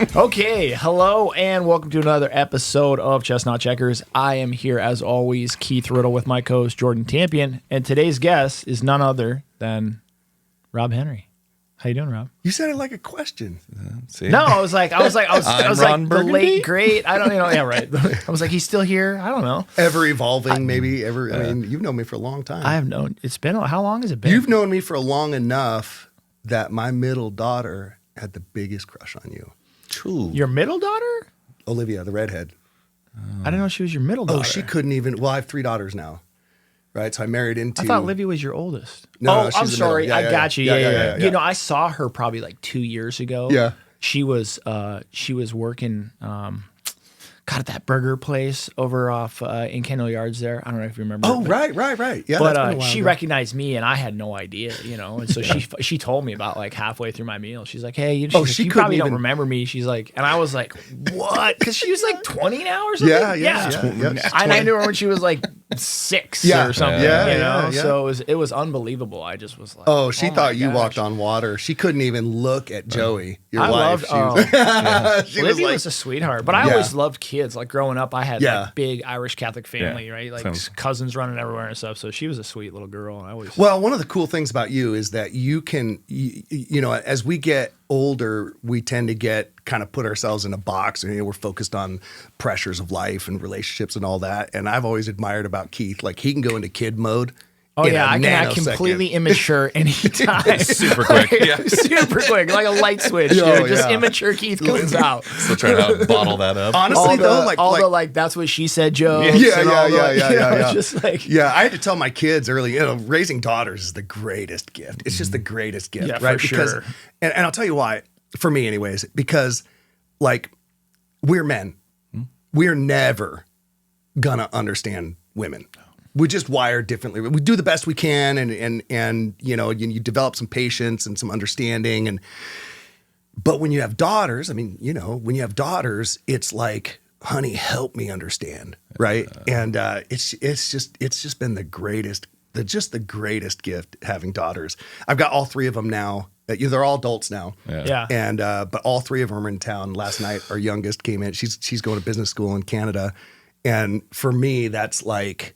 Okay, hello and welcome to another episode of Chestnut Checkers. I am here as always, Keith Riddle, with my co-host Jordan Tampien, and today's guest is none other than Rob Henry. How you doing, Rob? You said it like a question. See? No, I was like Ron the late great. I don't, yeah, right. I was like, he's still here. I don't know. Ever evolving, maybe. I mean, you've known me for a long time. I have known. It's been. How long has it been? You've known me for long enough that my middle daughter had the biggest crush on you. True. Your middle daughter? Olivia, the redhead. I didn't know she was your middle daughter. Oh, she couldn't even. Well, I have 3 daughters now. Right, so I married into. I thut Livy was your oldest. No, I'm sorry. Yeah, I got you. Yeah. Yeah. You know, I saw her probably like 2 years ago. Yeah. She was working at that burger place over off in Kendall Yards there. I don't know if you remember. Oh, right. Yeah, but she recognized me and I had no idea, you know. And so she told me about like halfway through my meal. She's like, "Hey, you probably don't remember me." She's like, and I was like, "What?" Because she was like 20 now or something. Yeah. I knew her when she was like 6 or something. Yeah. So it was unbelievable. I just was like, "Oh, she thought you walked on water." She couldn't even look at Joey, your wife. Livy was a sweetheart, but I always loved kids. Like growing up, I had like big Irish Catholic family, right? Like cousins running everywhere and stuff. So she was a sweet little girl. And Well, one of the cool things about you is that you can, you know, as we get older, we tend to get kind of put ourselves in a box, and you know, we're focused on pressures of life and relationships and all that. And I've always admired about Keith, like he can go into kid mode. Oh yeah, I can act completely immature anytime. Super quick. Super quick, like a light switch. Dude. Just immature Keith comes out. Still trying to bottle that up. Honestly, like that's what she said, Joe. Yeah. Just like I had to tell my kids early, you know, raising daughters is the greatest gift. It's just the greatest gift, right? Because, and I'll tell you why. For me, anyways, because like we're men, we're never gonna understand women. We just wired differently. We do the best we can, and you know, you develop some patience and some understanding. But when you have daughters, I mean, you know, when you have daughters, it's like, honey, help me understand, right? And it's just been the greatest gift having daughters. I've got all 3 of them now. They're all adults now. Yeah. And but all 3 of them are in town. Last night, our youngest came in. She's going to business school in Canada, and for me, that's like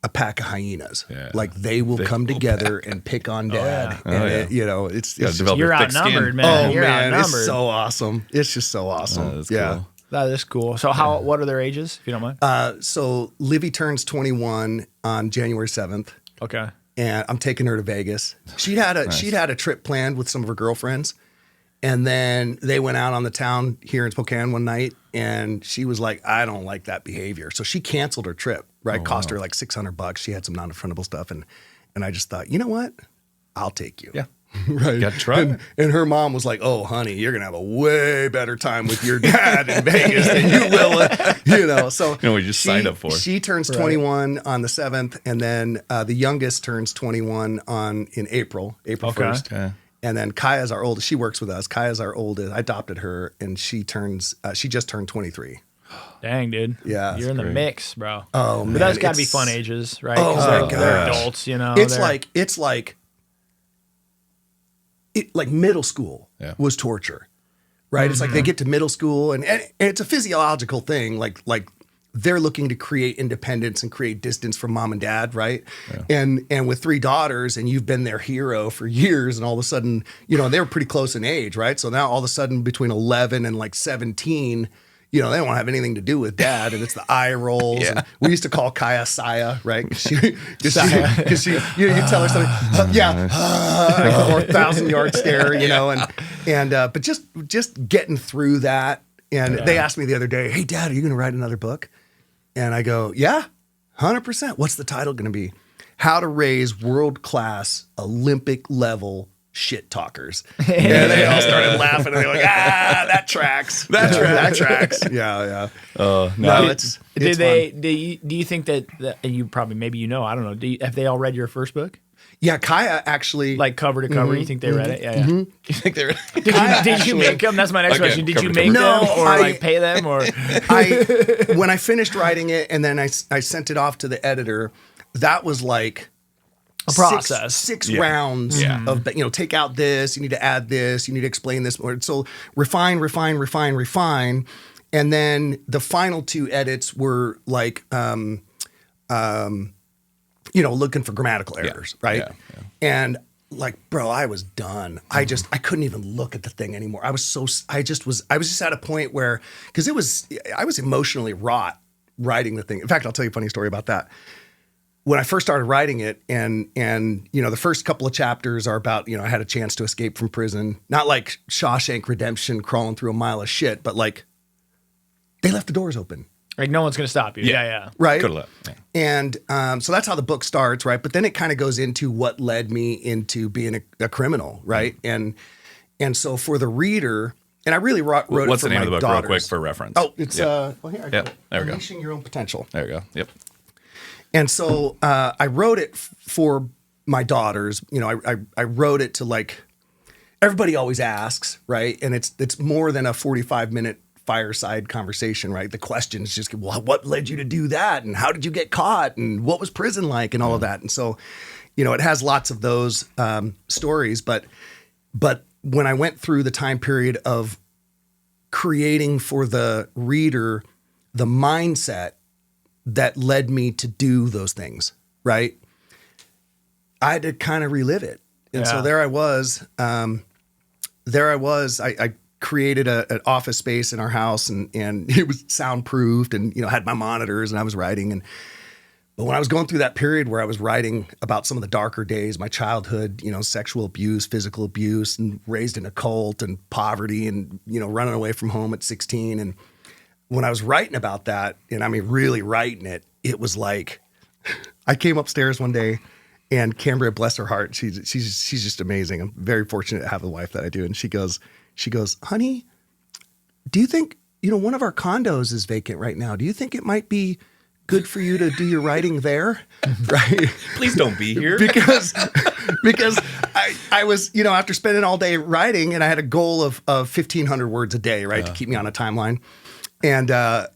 a pack of hyenas. Like they will come together and pick on dad. You know, it's you're outnumbered, man. You're outnumbered. It's so awesome. It's just so awesome. Cool. That is cool. So what are their ages, if you don't mind? So Livy turns 21 on January 7th. Okay. And I'm taking her to Vegas. She'd had a trip planned with some of her girlfriends. And then they went out on the town here in Spokane one night, and she was like, "I don't like that behavior." So she canceled her trip, right? Cost her like $600. She had some non-refundable stuff. And I just thought, you know what? I'll take you. Yeah. Right. Got to try. And her mom was like, "Oh, honey, you're going to have a way better time with your dad in Vegas than you will." You know, so you know, we just signed up for. She turns 21 on the 7th, and then the youngest turns 21 in April 1st. Okay. And then Kaya's our oldest. She works with us. Kaya's our oldest. I adopted her, and she just turned 23. Dang, dude. Yeah. You're in the mix, bro. Oh, man. But that's got to be fun ages, right? Oh, my they're adults, you know. It's like middle school was torture, right? Mm-hmm. It's like they get to middle school, and it's a physiological thing. Like they're looking to create independence and create distance from mom and dad, right? Yeah. And with 3 daughters, and you've been their hero for years, and all of a sudden, you know, they were pretty close in age, right? So now all of a sudden, between 11 and like 17, you know, they don't want to have anything to do with dad, and it's the eye rolls. And we used to call Kaya Saya, right? Because you tell her something, like a 4,000-yard stare, you know, and but just getting through that. And they asked me the other day, "Hey, Dad, are you going to write another book?" And I go, "Yeah, 100%. What's the title going to be? How to Raise World-Class Olympic-Level Shit Talkers." And they all started laughing, and they're like, that tracks. That tracks. Yeah. No, it's fun. Do you think that and you probably, maybe, you know, I don't know, have they all read your first book? Yeah, Kaya actually, like cover to cover. You think they read it? Yeah. You think they read it? Did you make them? That's my next question. Did you make them, or like pay them, or? When I finished writing it and then I sent it off to the editor, that was like a process. Six rounds of, take out this, you need to add this, you need to explain this more. So refine. And then the final 2 edits were like, looking for grammatical errors, right? Yeah. And like, bro, I was done. I couldn't even look at the thing anymore. I was just at a point where, because I was emotionally wrought writing the thing. In fact, I'll tell you a funny story about that. When I first started writing it, and the first couple of chapters are about, I had a chance to escape from prison, not like Shawshank Redemption crawling through a mile of shit, but like they left the doors open. Like no one's going to stop you. Yeah. Right. Could have left. Yeah. And so that's how the book starts, right? But then it kind of goes into what led me into being a criminal, right? And so for the reader, and I really wrote it for my daughters. What's the name of the book, real quick, for reference? Oh, it's here. There we go. Unleashing Your Own Potential. There we go. Yep. And so I wrote it for my daughters. I wrote it to like everybody always asks, right? And it's more than a 45-minute fireside conversation, right? The questions just, well, what led you to do that? And how did you get caught? And what was prison like? And all of that. And so, it has lots of those stories. But when I went through the time period of creating for the reader the mindset that led me to do those things, right? I had to kind of relive it. And so there I was. I created an office space in our house, and it was soundproofed, and had my monitors, and I was writing. But when I was going through that period where I was writing about some of the darker days, my childhood, sexual abuse, physical abuse, and raised in a cult, and poverty, and running away from home at 16, and when I was writing about that, and I mean really writing it, it was like I came upstairs one day, and Cambria, bless her heart, she's just amazing. I'm very fortunate to have the wife that I do, and she goes, honey, do you think, one of our condos is vacant right now. Do you think it might be good for you to do your writing there? Right? Please don't be here. Because I was, after spending all day writing, and I had a goal of 1,500 words a day, right, to keep me on a timeline. And I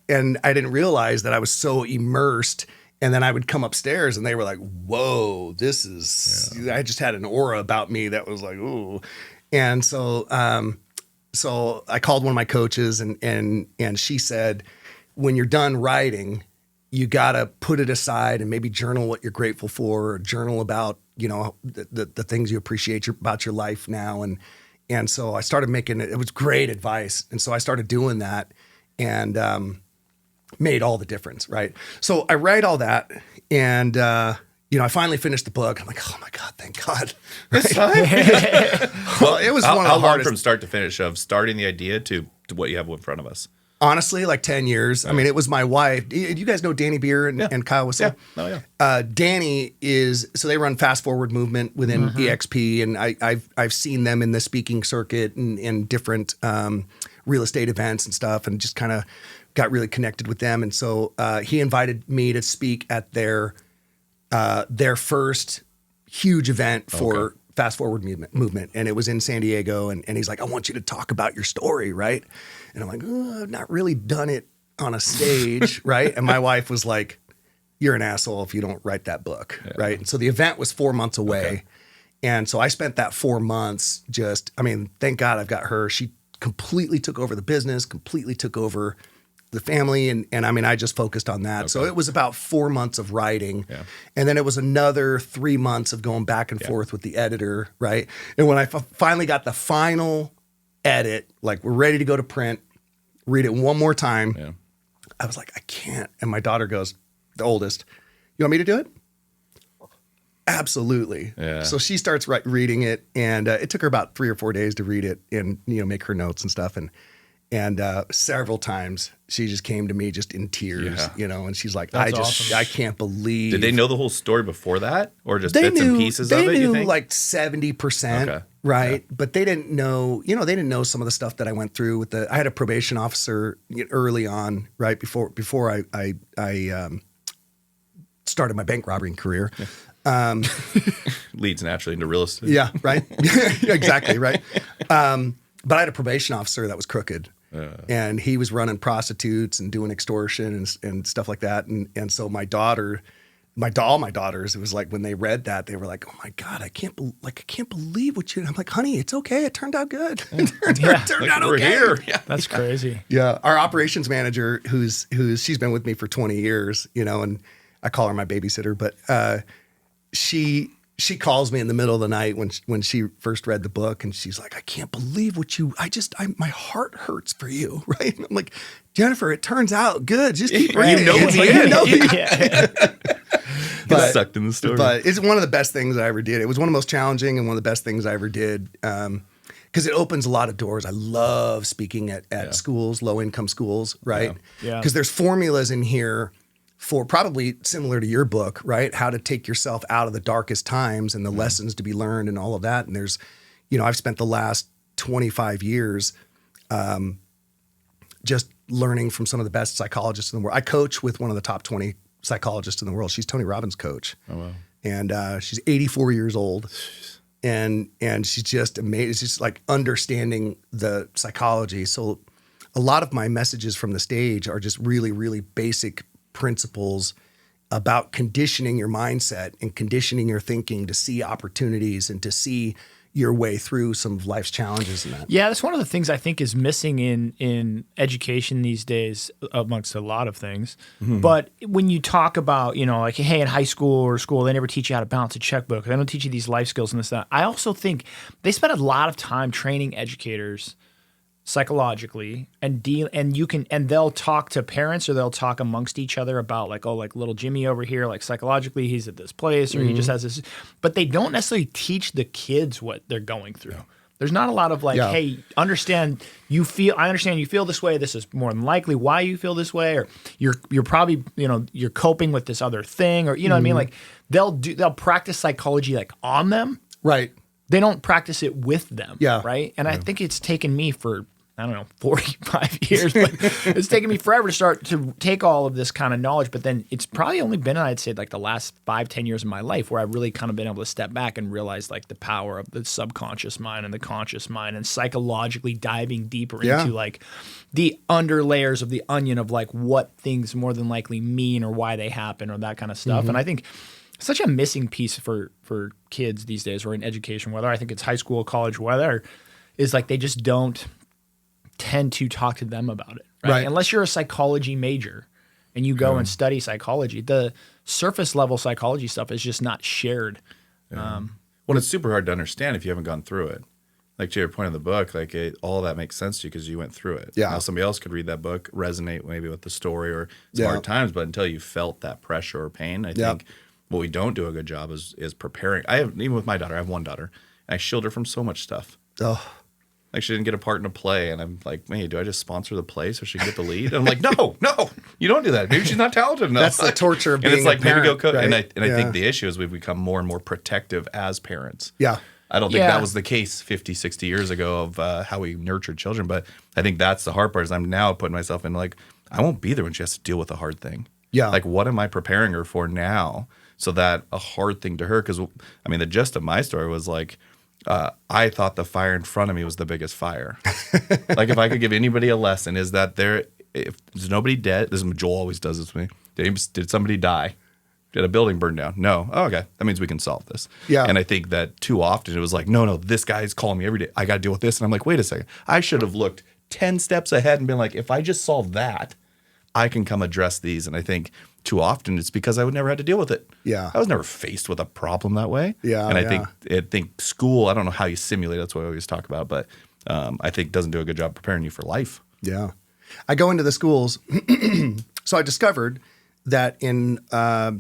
didn't realize that I was so immersed. And then I would come upstairs, and they were like, whoa, this is, I just had an aura about me that was like, ooh. And so I called one of my coaches, and she said, when you're done writing, you got to put it aside and maybe journal what you're grateful for, or journal about, the things you appreciate about your life now. And so I started making it. It was great advice. And so I started doing that, and made all the difference, right? So I write all that, and I finally finished the book. I'm like, oh my God, thank God. Right? Well, it was one of the hardest. How long from start to finish of starting the idea to what you have in front of us? Honestly, like 10 years. I mean, it was my wife. Do you guys know Danny Beer and Kyle Whistle? Yeah. Oh, yeah. Danny so they run Fast Forward Movement within EXP, and I've seen them in the speaking circuit and different real estate events and stuff, and just kind of got really connected with them. And so he invited me to speak at their first huge event for Fast Forward movement. And it was in San Diego. And he's like, I want you to talk about your story, right? And I'm like, I've not really done it on a stage, right? And my wife was like, you're an asshole if you don't write that book, right? And so the event was 4 months away. Okay. And so I spent that 4 months thank God I've got her. She completely took over the business, completely took over the family. And I just focused on that. Okay. So it was about 4 months of writing. Yeah. And then it was another 3 months of going back and forth with the editor, right? And when I finally got the final edit, like we're ready to go to print, read it one more time, I was like, I can't. And my daughter goes, the oldest, you want me to do it? Absolutely. Yeah. So she starts reading it, and it took her about 3 or 4 days to read it and make her notes and stuff. And several times she just came to me just in tears, and she's like, awesome. I can't believe. Did they know the whole story before that, or just bits and pieces of it? They knew like 70%, right? Yeah. But they didn't know, they didn't know some of the stuff that I went through with I had a probation officer early on, right before I started my bank robbery career. Yeah. Leads naturally into real estate. Yeah, right. Exactly, right. But I had a probation officer that was crooked. And he was running prostitutes and doing extortion and stuff like that. And so my daughter all my daughters, it was like when they read that, they were like, "Oh my God, I can't believe what you." And I'm like, "Honey, it's okay. It turned out good. It turned out we're okay." here. Yeah. That's crazy. Yeah, our operations manager, who's she's been with me for 20 years, and I call her my babysitter, but she calls me in the middle of the night when she first read the book, and she's like, "I can't believe what you. My heart hurts for you, right?" And I'm like, "Jennifer, it turns out good. Just keep reading. But, sucked in the story. But it's one of the best things I ever did. It was one of the most challenging and one of the best things I ever did because it opens a lot of doors. I love speaking at schools, low-income schools, right? Yeah. Because there's formulas in here for probably similar to your book, right? How to take yourself out of the darkest times and the lessons to be learned and all of that. And there's, I've spent the last 25 years just learning from some of the best psychologists in the world. I coach with one of the top 20 psychologist in the world. She's Tony Robbins' coach. Oh, wow. And she's 84 years old. And she's just amazing. It's just like understanding the psychology. So a lot of my messages from the stage are just really, really basic principles about conditioning your mindset and conditioning your thinking to see opportunities and to see your way through some of life's challenges and that. Yeah, that's one of the things I think is missing in education these days, amongst a lot of things. Mm-hmm. But when you talk about, like, hey, in high school or school, they never teach you how to balance a checkbook. They don't teach you these life skills and this, that. I also think they spend a lot of time training educators psychologically and they'll talk to parents or they'll talk amongst each other about like, oh, like little Jimmy over here, like psychologically he's at this place or he just has this, but they don't necessarily teach the kids what they're going through. Yeah. There's not a lot of like, hey, I understand you feel this way. This is more than likely why you feel this way, or you're probably, you're coping with this other thing, or, what I mean? Like they'll practice psychology like on them. Right. They don't practice it with them. Yeah. Right. And I think it's taken me for, 45 years, but it's taken me forever to start to take all of this kind of knowledge. But then it's probably only been, I'd say, like the last 5-10 years of my life where I've really kind of been able to step back and realize like the power of the subconscious mind and the conscious mind and psychologically diving deeper into like the under layers of the onion of like what things more than likely mean or why they happen or that kind of stuff. Mm-hmm. And I think such a missing piece for kids these days or in education, whether I think it's high school, college, whether is like they just don't tend to talk to them about it, right? Unless you're a psychology major and you go and study psychology, the surface level psychology stuff is just not shared. Well, it's super hard to understand if you haven't gone through it. Like to your point in the book, like all that makes sense to you because you went through it. Yeah. Now somebody else could read that book, resonate maybe with the story or some hard times, but until you felt that pressure or pain, I think what we don't do a good job is preparing. Even with my daughter, I have one daughter, and I shield her from so much stuff. Oh. Like she didn't get a part in a play, and I'm like, "Hey, do I just sponsor the play so she can get the lead?" And I'm like, "No, you don't do that. Maybe she's not talented enough." That's the torture of being and it's like, a parent, maybe go right? And I think the issue is we've become more and more protective as parents. Yeah. I don't think that was the case 50, 60 years ago of how we nurtured children. But I think that's the hard part is I'm now putting myself in like, I won't be there when she has to deal with a hard thing. Yeah. Like, what am I preparing her for now so that a hard thing to her? Because, I mean, the gist of my story was like, I thought the fire in front of me was the biggest fire. Like, if I could give anybody a lesson, is that if there's nobody dead, this is Joel always does this to me. Did somebody die? Did a building burn down? No. Oh, okay. That means we can solve this. Yeah. And I think that too often it was like, no, this guy's calling me every day. I got to deal with this. And I'm like, wait a second. I should have looked 10 steps ahead and been like, if I just solve that, I can come address these. And I think too often it's because I would never have to deal with it. Yeah. I was never faced with a problem that way. Yeah. And I think school, I don't know how you simulate, that's what I always talk about, but I think doesn't do a good job preparing you for life. Yeah. I go into the schools. So I discovered that in a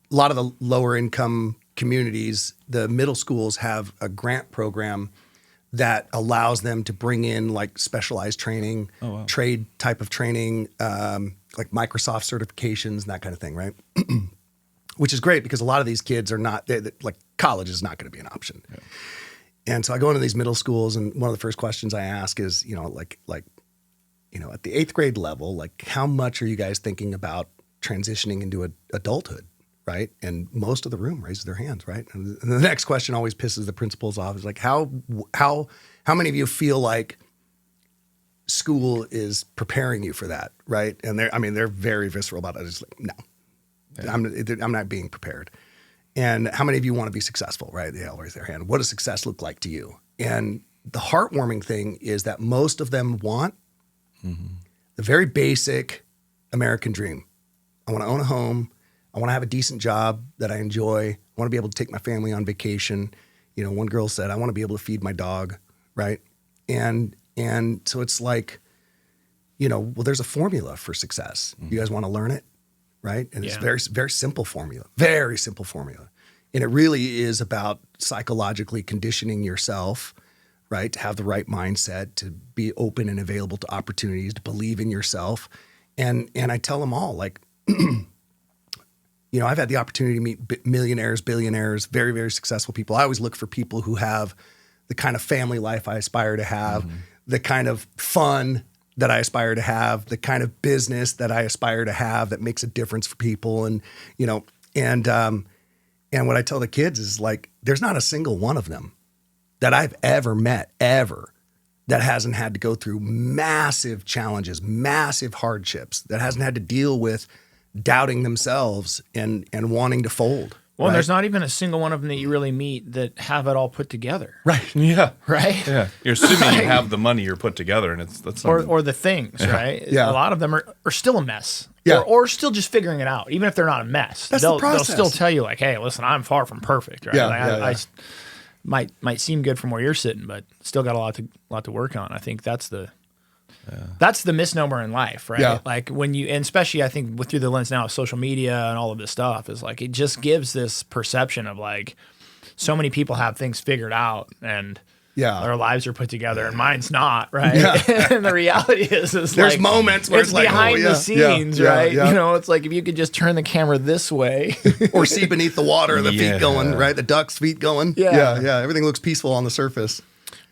lot of the lower income communities, the middle schools have a grant program that allows them to bring in like specialized training, trade type of training, like Microsoft certifications and that kind of thing, right? Which is great because a lot of these kids are not, like college is not going to be an option. Yeah. And so I go into these middle schools and one of the first questions I ask is, at the 8th grade level, like how much are you guys thinking about transitioning into adulthood? Right. And most of the room raises their hands. Right. And the next question always pisses the principals off is like, how many of you feel like school is preparing you for that? Right. And they're very visceral about it. It's like, Yeah. I'm not being prepared. And how many of you want to be successful, right? They all raise their hand. What does success look like to you? And the heartwarming thing is that most of them want the very basic American dream. I want to own a home. I want to have a decent job that I enjoy. I want to be able to take my family on vacation. You know, one girl said, I want to be able to feed my dog, right? And so it's like, you know, well, there's a formula for success. You guys want to learn it? Right? And it's very, very simple formula, very simple formula. And it really is about psychologically conditioning yourself, right? To have the right mindset, to be open and available to opportunities, to believe in yourself. And I tell them all, like, you know, I've had the opportunity to meet millionaires, billionaires, very, very successful people. I always look for people who have the kind of family life I aspire to have, the kind of fun that I aspire to have, the kind of business that I aspire to have that makes a difference for people. And, you know, and what I tell the kids is like, there's not a single one of them that I've ever met, ever, that hasn't had to go through massive challenges, massive hardships, that hasn't had to deal with doubting themselves and wanting to fold. Well, right? there's not even a single one of them that you really meet that have it all put together. Right. Yeah. Right? Yeah. You're assuming you have the money you're put together, and that's or the things, right? Yeah. A lot of them are still a mess. Yeah. Or still just figuring it out. Even if they're not a mess. That's the They'll process. still tell you like, hey, listen, I'm far from perfect, right? Yeah, Like, I might seem good from where you're sitting, but still got a lot to work on. I think that's the misnomer in life, right? Yeah. Like when you, and especially I think through the lens now of social media and all of this stuff, is like it just gives this perception of like so many people have things figured out and their lives are put together and mine's not, right? Yeah. And the reality is there's like, moments where it's like behind the scenes, right? Yeah. You know, it's like if you could just turn the camera this way or see beneath the water, the feet going, right? The duck's feet going. Yeah. Everything looks peaceful on the surface.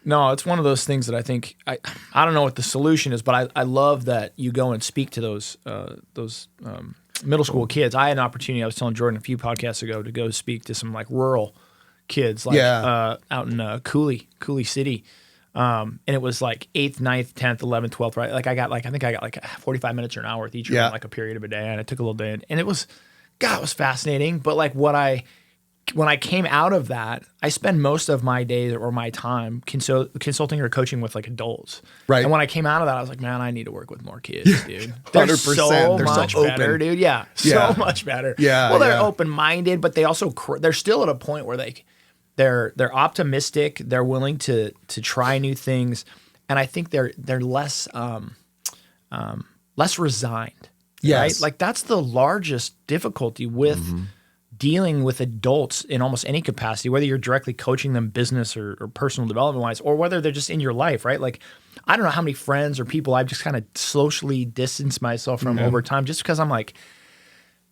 No, it's one of those things that I think I don't know what the solution is, but I love that you go and speak to those middle school kids. I had an opportunity. I was telling Jordan a few podcasts ago to go speak to some like rural kids, like out in Cooley City, and it was like 8th, 9th, 10th, 11th, 12th. Right, like I think I got like 45 minutes or an hour with each of them, like a period of a day, and it took a little day, and it was fascinating. But like when I came out of that, I spend most of my day or my time consulting or coaching with like adults. Right. And when I came out of that, I was like, man, I need to work with more kids, dude. They're 100%. so They're much so better, open. dude. Yeah. So much better. Yeah. Well, they're open-minded, but they also, they're still at a point where they're optimistic. They're willing to try new things. And I think they're less resigned. Yes. Right? Like that's the largest difficulty with dealing with adults in almost any capacity, whether you're directly coaching them business or personal development wise, or whether they're just in your life, right? Like, I don't know how many friends or people I've just kind of socially distanced myself from over time, just because I'm like,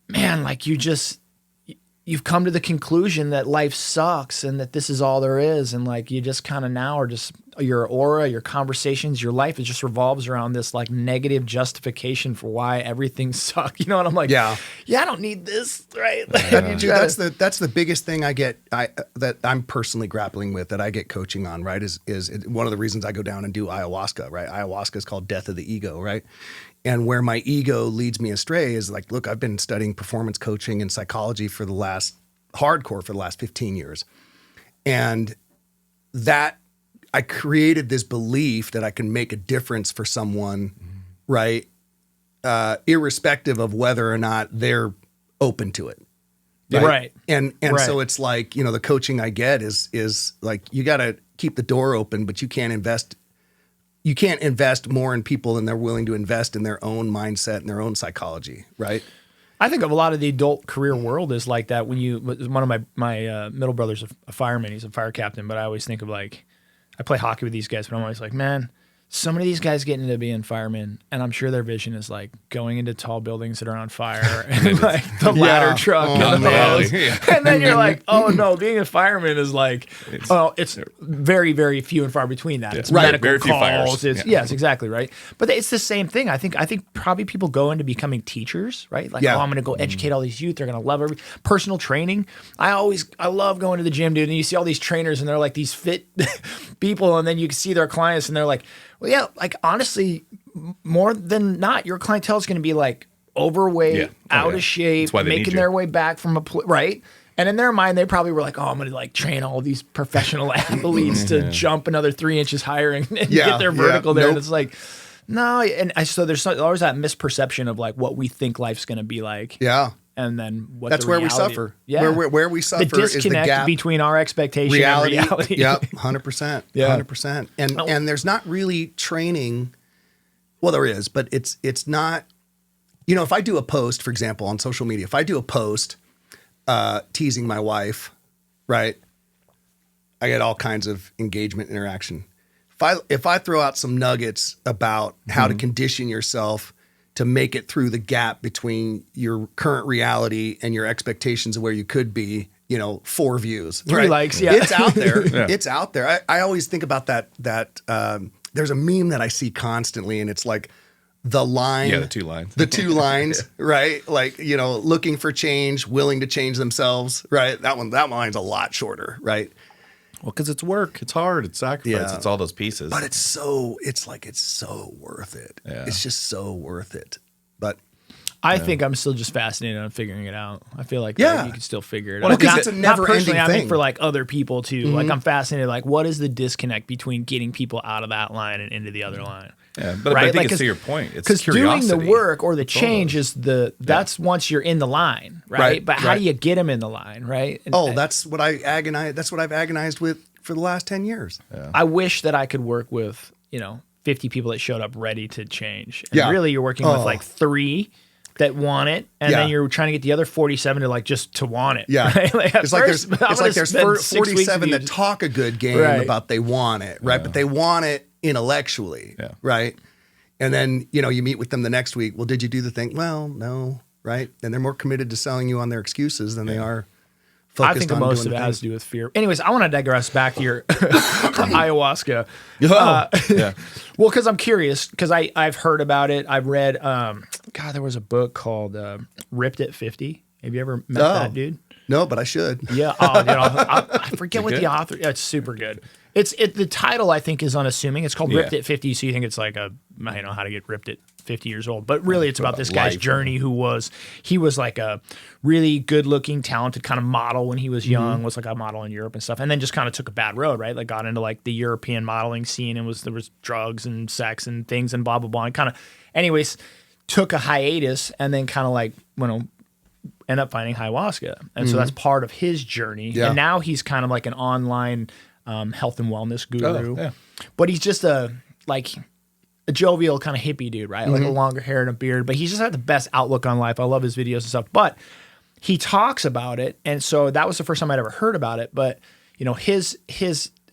man, like you've come to the conclusion that life sucks and that this is all there is. And like, you just kind of now are just your aura, your conversations, your life, it just revolves around this like negative justification for why everything sucks. You know what I'm like? Yeah, I don't need this, right? Like, dude, that's the biggest thing I get, that I'm personally grappling with, that I get coaching on, right? Is one of the reasons I go down and do ayahuasca, right? Ayahuasca is called death of the ego, right? And where my ego leads me astray is like, look, I've been studying performance coaching and psychology for the last 15 years. And that I created this belief that I can make a difference for someone, right? Irrespective of whether or not they're open to it. Right. And so it's like, you know, the coaching I get is like, you got to keep the door open, but you can't invest more in people than they're willing to invest in their own mindset and their own psychology, right? I think of a lot of the adult career world is like that. One of my middle brother's a fireman, he's a fire captain, but I always think of like, I play hockey with these guys, but I'm always like, man, so many of these guys get into being firemen, and I'm sure their vision is like going into tall buildings that are on fire and like the ladder truck and the hose. And then you're like, oh no, being a fireman is like, it's very, very few and far between that. It's medical very few calls. fires. Yes, exactly, right. But it's the same thing. I think probably people go into becoming teachers, right? Like, I'm going to go educate all these youth. They're going to love personal training. I love going to the gym, dude. And you see all these trainers, and they're like these fit people, and then you can see their clients, and they're like, well, yeah, like honestly, more than not, your clientele is going to be like overweight, out of shape, making their way back from right. And in their mind, they probably were like, "Oh, I'm going to like train all these professional athletes to jump another 3 inches higher and get their vertical there." Nope. And it's like, no. And so there's always that misperception of like what we think life's going to be like. Yeah. And then that's where we suffer. Yeah. Where we suffer the disconnect is the gap between our expectation and reality. Yep. 100%. Yeah. 100%. And there's not really training. Well, there is, but it's not, if I do a post, for example, on social media, if I do a post teasing my wife, right? I get all kinds of engagement, interaction. If I throw out some nuggets about how to condition yourself to make it through the gap between your current reality and your expectations of where you could be, 4 views, 3 likes, yeah. It's out there. It's out there. I always think about that there's a meme that I see constantly, and it's like the line. Yeah, the 2 lines. The 2 lines, right? Like, looking for change, willing to change themselves, right? That line's a lot shorter, right? Well, because it's work, it's hard, it's sacrifice, it's all those pieces. But it's so worth it. Yeah. It's just so worth it. But I think I'm still just fascinated on figuring it out. I feel like you can still figure it out. Well, because it's a never-ending thing. I mean, for like other people too. Like I'm fascinated. Like, what is the disconnect between getting people out of that line and into the other line? Yeah, but I think it's to your point. It's because curiosity. Doing the work or the change is that's once you're in the line, right? But how do you get them in the line, right? And, that's what I agonize. That's what I've agonized with for the last 10 years. Yeah. I wish that I could work with 50 people that showed up ready to change. And really, you're working with like 3 that want it, and then you're trying to get the other 47 to like just to want it. Yeah, right? Like it's like there's 47 that talk a good game about they want it, right? But they want it intellectually, right? And then you meet with them the next week. Well, did you do the thing? Well, no, right? And they're more committed to selling you on their excuses than they are. I think most of it has to do with fear. Anyways, I want to digress back to your ayahuasca. Well, because I'm curious, because I've heard about it. I've read, there was a book called Ripped at 50. Have you ever met that dude? No, but I should. Yeah. I forget what the author. Yeah, it's super good. The title I think is unassuming. It's called Ripped at 50, so you think it's like how to get ripped at 50 years old. But really, it's about this guy's journey. He was like a really good-looking, talented kind of model when he was young. Was like a model in Europe and stuff, and then just kind of took a bad road, right? Like got into like the European modeling scene, and there was drugs and sex and things and blah blah blah. And kind of, anyways, took a hiatus, and then kind of like end up finding ayahuasca, and so that's part of his journey. Yeah. And now he's kind of like an online health and wellness guru, but he's just a jovial kind of hippie dude, right? Like a longer hair and a beard, but he's just had the best outlook on life. I love his videos and stuff, but he talks about it. And so that was the first time I'd ever heard about it. But his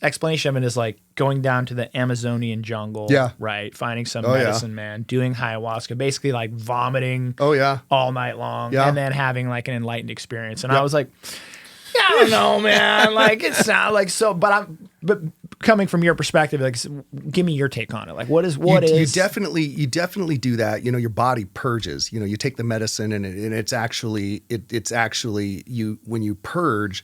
explanation of it is like going down to the Amazonian jungle, right? Finding some medicine man, doing ayahuasca, basically like vomiting all night long, and then having like an enlightened experience. And I was like, I don't know, man. Like it sounds like so, but coming from your perspective, like give me your take on it. Like you definitely do that. Your body purges. You take the medicine and it's actually you when you purge,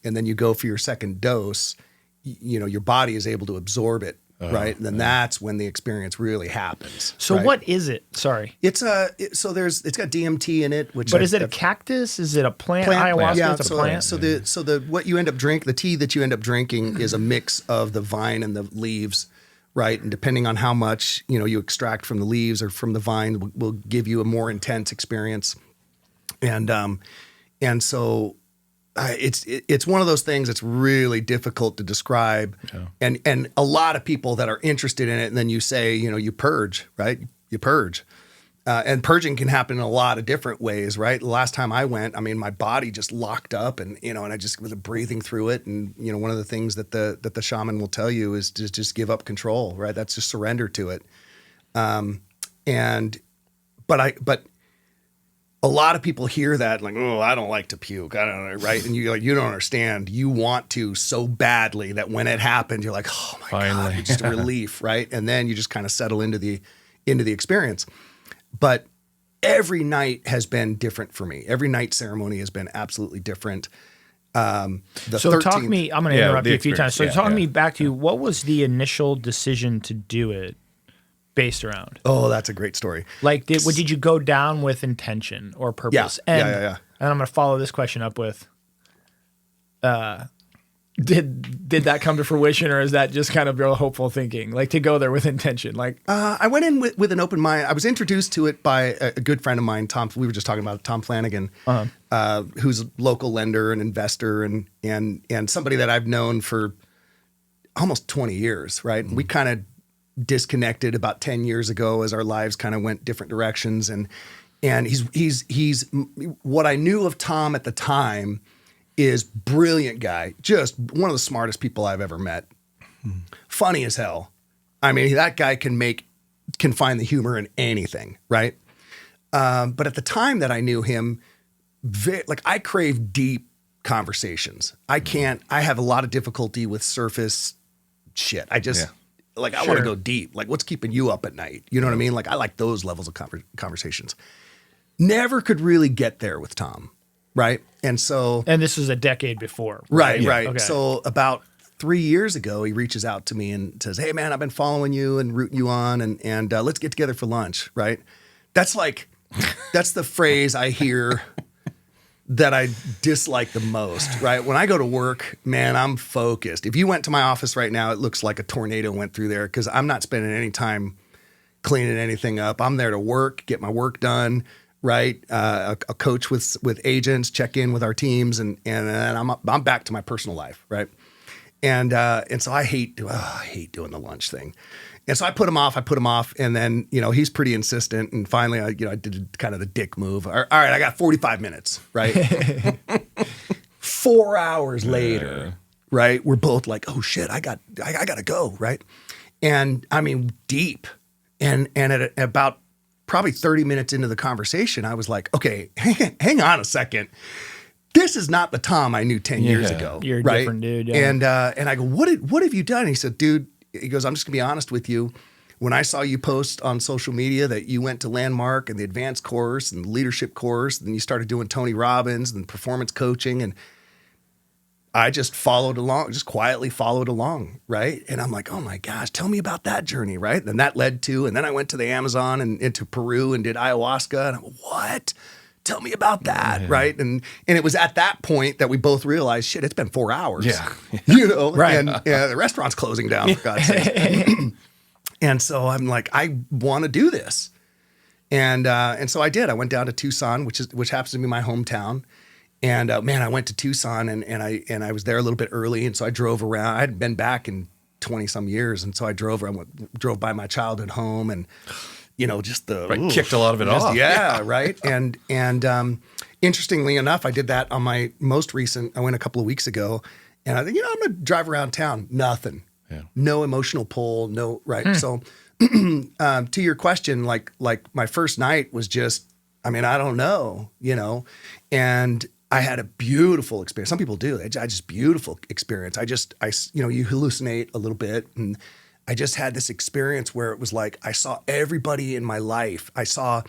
and then you go for your second dose. Your body is able to absorb it. Right. And then that's when the experience really happens. So what is it? Sorry. It's got DMT in it, but is it a cactus? Is it a plant? Ayahuasca? Yeah, it's a plant. The tea that you end up drinking is a mix of the vine and the leaves, right? And depending on how much, you extract from the leaves or from the vine will give you a more intense experience. And so it's one of those things that's really difficult to describe, and a lot of people that are interested in it. And then you say, you purge, right? You purge, and purging can happen in a lot of different ways, right? The last time I went, my body just locked up, and and I just was breathing through it. And one of the things that the shaman will tell you is to just give up control, right? That's just surrender to it. But a lot of people hear that like, oh, I don't like to puke. I don't know, right? And you don't understand. You want to so badly that when it happens, you're like, oh my God, it's just a relief, right? And then you just kind of settle into the experience. But every night has been different for me. Every night ceremony has been absolutely different. Talk to me. I'm going to interrupt you a few times. So talk me back to what was the initial decision to do it? based around? Oh, that's a great story. Like, did you go down with intention or purpose? Yeah. And I'm going to follow this question up with, did that come to fruition, or is that just kind of your hopeful thinking? Like, to go there with intention? Like, I went in with an open mind. I was introduced to it by a good friend of mine, Tom. We were just talking about Tom Flanagan, who's a local lender and investor, and somebody that I've known for almost 20 years. Right, we kind of disconnected about 10 years ago as our lives kind of went different directions, and he's what I knew of Tom at the time is brilliant guy, just one of the smartest people I've ever met. Funny as hell. I mean, that guy can find the humor in anything, right? But at the time that I knew him, I crave deep conversations. I have a lot of difficulty with surface shit. I want to go deep. Like, what's keeping you up at night? You know what I mean? Like, I like those levels of conversations. Never could really get there with Tom. Right. And this was a decade before. Right. Okay. So about 3 years ago, he reaches out to me and says, "Hey man, I've been following you and rooting you on, and let's get together for lunch." Right. That's the phrase I hear that I dislike the most. Right. When I go to work, man, I'm focused. If you went to my office right now, it looks like a tornado went through there, because I'm not spending any time cleaning anything up. I'm there to work, get my work done. Right, a coach with agents, check in with our teams, and I'm back to my personal life, right? And so I hate doing the lunch thing, and so I put him off, and then he's pretty insistent, and finally I did kind of the dick move. All right, I got 45 minutes, right? 4 hours later, right? We're both like, oh shit, I gotta go, right? And I mean deep, and at about probably 30 minutes into the conversation, I was like, okay, hang on a second. This is not the Tom I knew 10 years ago. You're a right? different dude. Yeah. And I go, what have you done? And he said, dude, he goes, I'm just gonna be honest with you. When I saw you post on social media that you went to Landmark and the advanced course and the leadership course, and then you started doing Tony Robbins and performance coaching, and I just quietly followed along, right? And I'm like, oh my gosh, tell me about that journey, right? And that led to, and then I went to the Amazon and into Peru and did ayahuasca, and I'm like, what? Tell me about that, right? And it was at that point that we both realized, shit, it's been 4 hours, right? And the restaurant's closing down, for God's sake. And so I'm like, I want to do this, and so I did. I went down to Tucson, which happens to be my hometown. And man, I went to Tucson and I was there a little bit early, and so I drove around. I hadn't been back in 20 some years, and so I drove by my childhood home, and just kicked a lot of it off. Yeah, right. And interestingly enough, I did that on my most recent. I went a couple of weeks ago, and I think I'm gonna drive around town. Nothing, no emotional pull, no right. So to your question, like my first night was just, I mean, I don't know, and I had a beautiful experience. Some people do. I just beautiful experience. You hallucinate a little bit, and I just had this experience where it was like I saw everybody in my life. I saw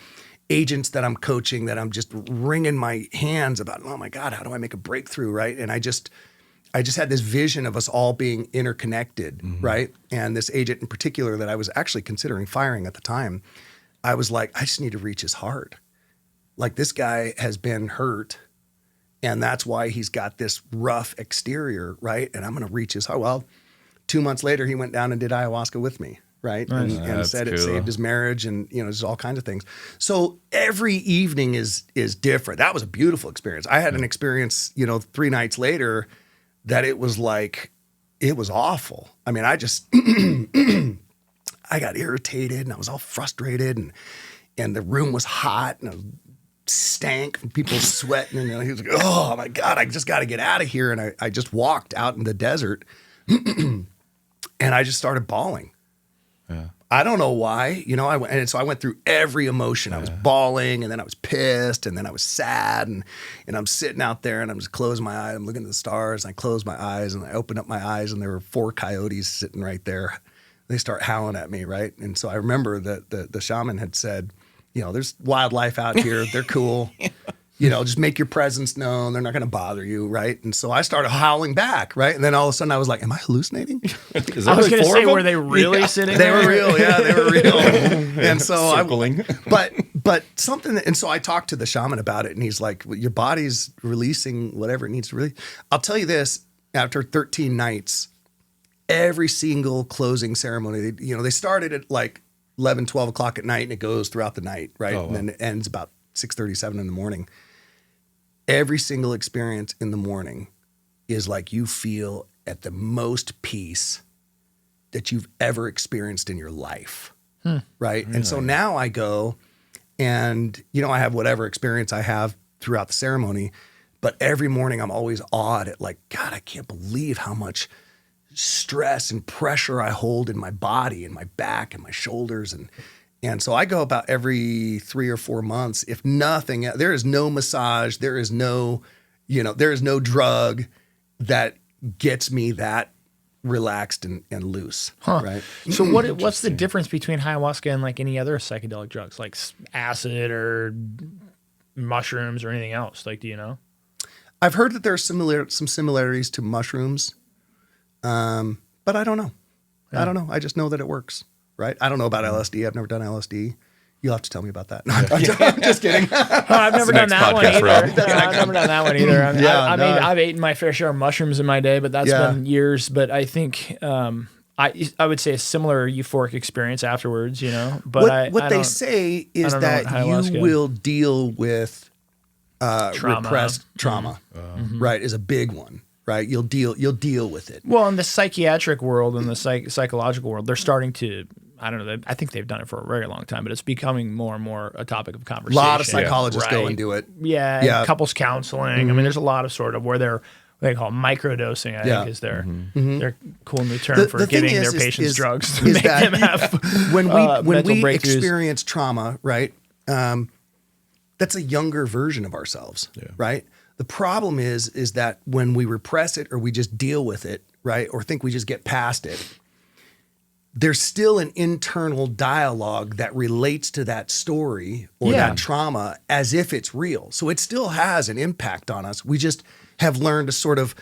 agents that I'm coaching that I'm just wringing my hands about. Oh my God, how do I make a breakthrough, right? And I just had this vision of us all being interconnected, right? And this agent in particular that I was actually considering firing at the time, I was like, I just need to reach his heart. Like, this guy has been hurt, and that's why he's got this rough exterior, right? And I'm going to reach his heart. Well, 2 months later, he went down and did ayahuasca with me, right? Nice. And said it saved his marriage, and there's all kinds of things. So every evening is different. That was a beautiful experience. I had an experience, 3 nights later, that it was like, it was awful. I mean, I just, I got irritated, and I was all frustrated, and the room was hot, and I was stank from people sweating, and he was like, oh my God, I just got to get out of here. And I just walked out in the desert and I just started bawling. Yeah. I don't know why, so I went through every emotion. I was bawling, and then I was pissed, and then I was sad, and I'm sitting out there, and I'm just closing my eyes. I'm looking at the stars, and I close my eyes, and I open up my eyes, and there were 4 coyotes sitting right there. They start howling at me, right? And so I remember that the shaman had said, there's wildlife out here. They're cool. Just make your presence known. They're not going to bother you, right? And so I started howling back, right? And then all of a sudden I was like, am I hallucinating? I was going to say, were they really sitting there? They were real, yeah, they were real. And so circling. But something and so I talked to the shaman about it, and he's like, well, your body's releasing whatever it needs to release. I'll tell you this, after 13 nights, every single closing ceremony, they started at like 11, 12 o'clock at night, and it goes throughout the night, right? Oh, wow. And then it ends about 6:37 in the morning. Every single experience in the morning is like you feel at the most peace that you've ever experienced in your life, right? Really? And so now I go and, I have whatever experience I have throughout the ceremony, but every morning I'm always awed at like, God, I can't believe how much stress and pressure I hold in my body and my back and my shoulders. And so I go about every 3 or 4 months. If nothing, there is no massage, there is no drug that gets me that relaxed and loose. Right. So what's the difference between ayahuasca and like any other psychedelic drugs, like acid or mushrooms or anything else? Like, do you know? I've heard that there's some similarities to mushrooms, but I don't know. Yeah. I don't know. I just know that it works. Right? I don't know about LSD. I've never done LSD. You'll have to tell me about that. No, I'm just kidding. I've never done that one either. I've never done that one either. I mean, I've eaten my fair share of mushrooms in my day, but that's been years. But I think I would say a similar euphoric experience afterwards, But what they say is that you will deal with repressed trauma, right? Is a big one. Right, you'll deal with it. Well, in the psychiatric world and the psychological world, they're starting to. I don't know. I think they've done it for a very long time, but it's becoming more and more a topic of conversation. A lot of psychologists go and do it. Yeah. Couples counseling. I mean, there's a lot of sort of where they call it microdosing. I think is their cool new term for giving their patients drugs to make them have when we experience trauma, right? That's a younger version of ourselves, right? The problem is that when we repress it or we just deal with it, right, or think we just get past it, there's still an internal dialogue that relates to that story or that trauma as if it's real. So it still has an impact on us. We just have learned to sort of,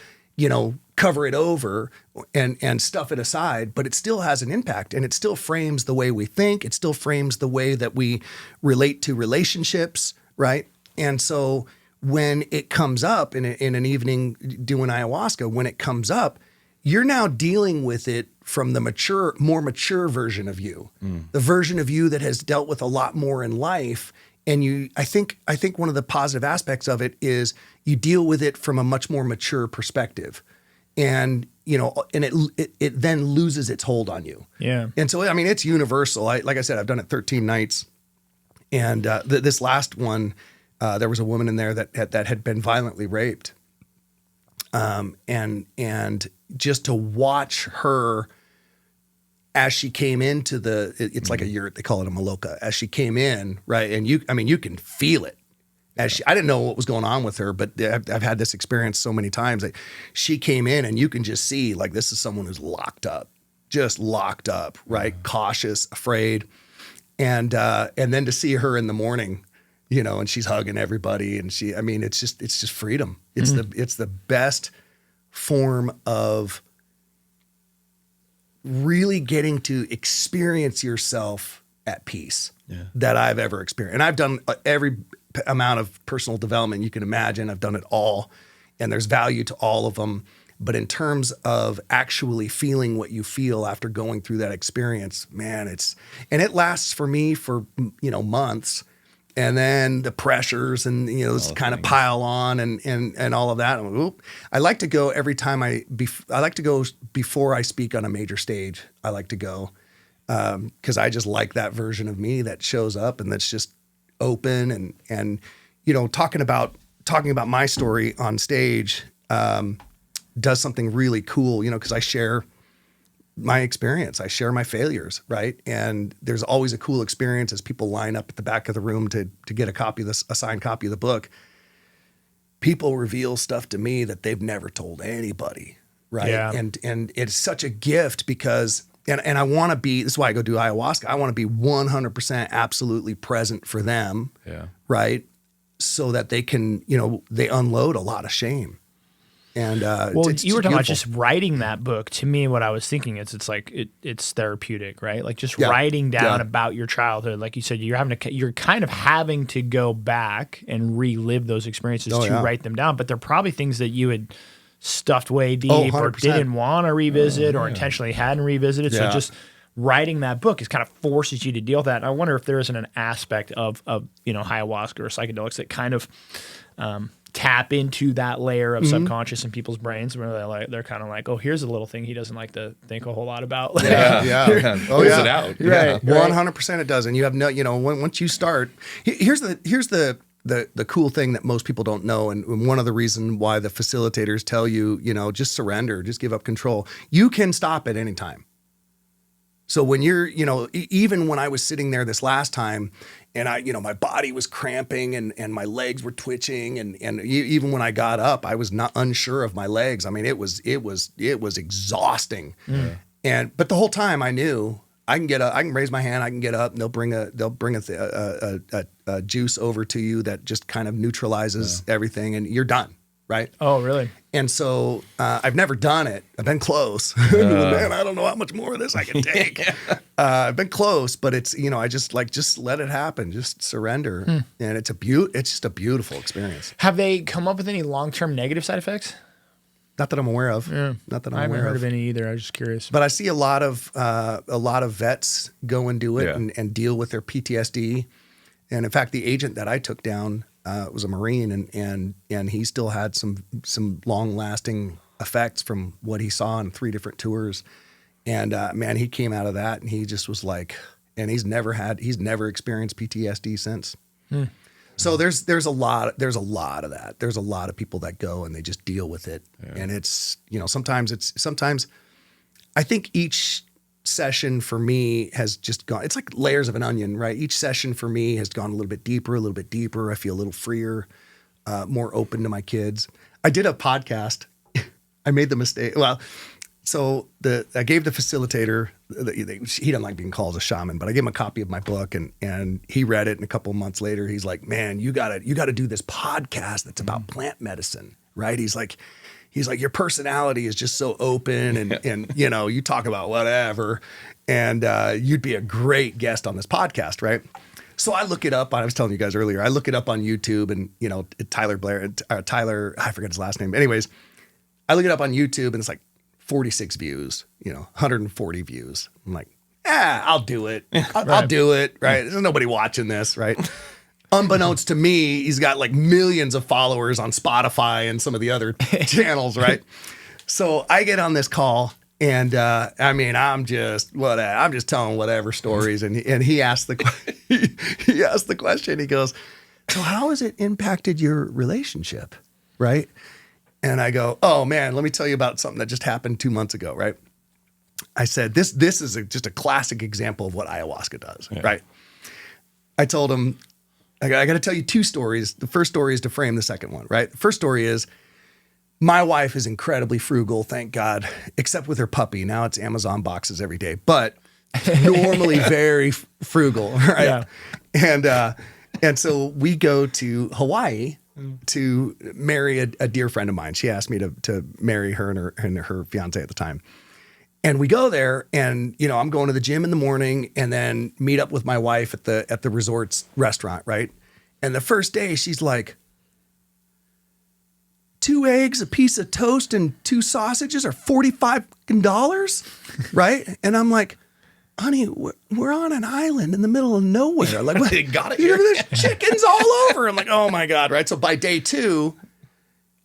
cover it over and stuff it aside, but it still has an impact, and it still frames the way we think. It still frames the way that we relate to relationships, right? And so when it comes up in an evening doing ayahuasca, when it comes up, you're now dealing with it from the more mature version of you, the version of you that has dealt with a lot more in life. And I think one of the positive aspects of it is you deal with it from a much more mature perspective, and it then loses its hold on you. Yeah. And so I mean, it's universal. Like I said, I've done it 13 nights, and this last one. There was a woman in there that had been violently raped, and just to watch her as she came into it's like a yurt, they call it a maloka. As she came in, right, and you can feel it. I didn't know what was going on with her, but I've had this experience so many times. That she came in, and you can just see like this is someone who's locked up, right, cautious, afraid, and then to see her in the morning. And she's hugging everybody, and it's just freedom. It's the best form of really getting to experience yourself at peace that I've ever experienced. And I've done every amount of personal development you can imagine. I've done it all, and there's value to all of them. But in terms of actually feeling what you feel after going through that experience, man, it lasts for me for months. And then the pressures and kind of pile on and all of that. I like to go every time I like to go before I speak on a major stage. I like to go because I just like that version of me that shows up and that's just open and talking about my story on stage does something really cool. Because I share my experience. I share my failures, right? And there's always a cool experience as people line up at the back of the room to get a signed copy of the book. People reveal stuff to me that they've never told anybody, right? Yeah. And it's such a gift because, and I want to be, this is why I go do ayahuasca. I want to be 100% absolutely present for them, right? so that they can, they unload a lot of shame. And you were talking about just writing that book. To me, what I was thinking is it's therapeutic, right? Like just writing down about your childhood. Like you said, you're kind of having to go back and relive those experiences write them down. But they're probably things that you had stuffed way deep or didn't want to revisit or intentionally hadn't revisited. So just writing that book is kind of forces you to deal with that. And I wonder if there isn't an aspect of ayahuasca or psychedelics that kind of tap into that layer of subconscious in people's brains where they're kind of like, oh, here's a little thing he doesn't like to think a whole lot about. Pulls it out. Right. 100% it does. And you have once you start, here's the cool thing that most people don't know. And one of the reasons why the facilitators tell you, just surrender, just give up control. You can stop at any time. So when you're, even when I was sitting there this last time and my body was cramping and my legs were twitching and even when I got up, I was not unsure of my legs. I mean, it was exhausting. But the whole time I knew I can get up, I can raise my hand, I can get up, and they'll bring a juice over to you that just kind of neutralizes everything and you're done. Right? Oh, really? And so I've never done it. I've been close. Man, I don't know how much more of this I can take. I've been close, but it's, I just let it happen. Just surrender. And it's just a beautiful experience. Have they come up with any long-term negative side effects? Not that I'm aware of. Yeah. Not that I'm aware of. I haven't heard of any either. I was just curious. But I see a lot of vets go and do it and deal with their PTSD. And in fact, the agent that I took down was a Marine, and he still had some long lasting effects from what he saw on 3 different tours. And man, he came out of that, and he just was like, and he's never experienced PTSD since. So there's a lot of that. There's a lot of people that go and they just deal with it, and it's sometimes I think each session for me has just gone, it's like layers of an onion, right? Each session for me has gone a little bit deeper. I feel a little freer, more open to my kids. I did a podcast. I made the mistake. Well, so I gave the facilitator, he doesn't like being called a shaman, but I gave him a copy of my book and he read it. And a couple of months later, he's like, man, you gotta do this podcast that's about plant medicine, right? He's like, your personality is just so open and you talk about whatever. And you'd be a great guest on this podcast, right? So I look it up. I was telling you guys earlier, I look it up on YouTube and, Tyler, I forget his last name. Anyways, I look it up on YouTube and it's like 46 views, 140 views. I'm like, I'll do it. I'll do it, right? There's nobody watching this, right? Unbeknownst to me, he's got like millions of followers on Spotify and some of the other channels, right? So I get on this call, and I'm just telling whatever stories, and he asked the question. He goes, "So how has it impacted your relationship?" Right? And I go, "Oh man, let me tell you about something that just happened 2 months ago." Right? I said, "This is just a classic example of what ayahuasca does." Yeah. Right? I told him, I got to tell you 2 stories. The first story is to frame the second one, right? The first story is my wife is incredibly frugal, thank God, except with her puppy. Now it's Amazon boxes every day, but normally very frugal, right? Yeah. And so we go to Hawaii to marry a dear friend of mine. She asked me to marry her and her fiance at the time. And we go there and, I'm going to the gym in the morning and then meet up with my wife at the resort's restaurant, right? And the first day she's like, 2 eggs, a piece of toast, and 2 sausages are $45, right? And I'm like, honey, we're on an island in the middle of nowhere. Like, they got it here. There's chickens all over. I'm like, oh my God, right? So by day 2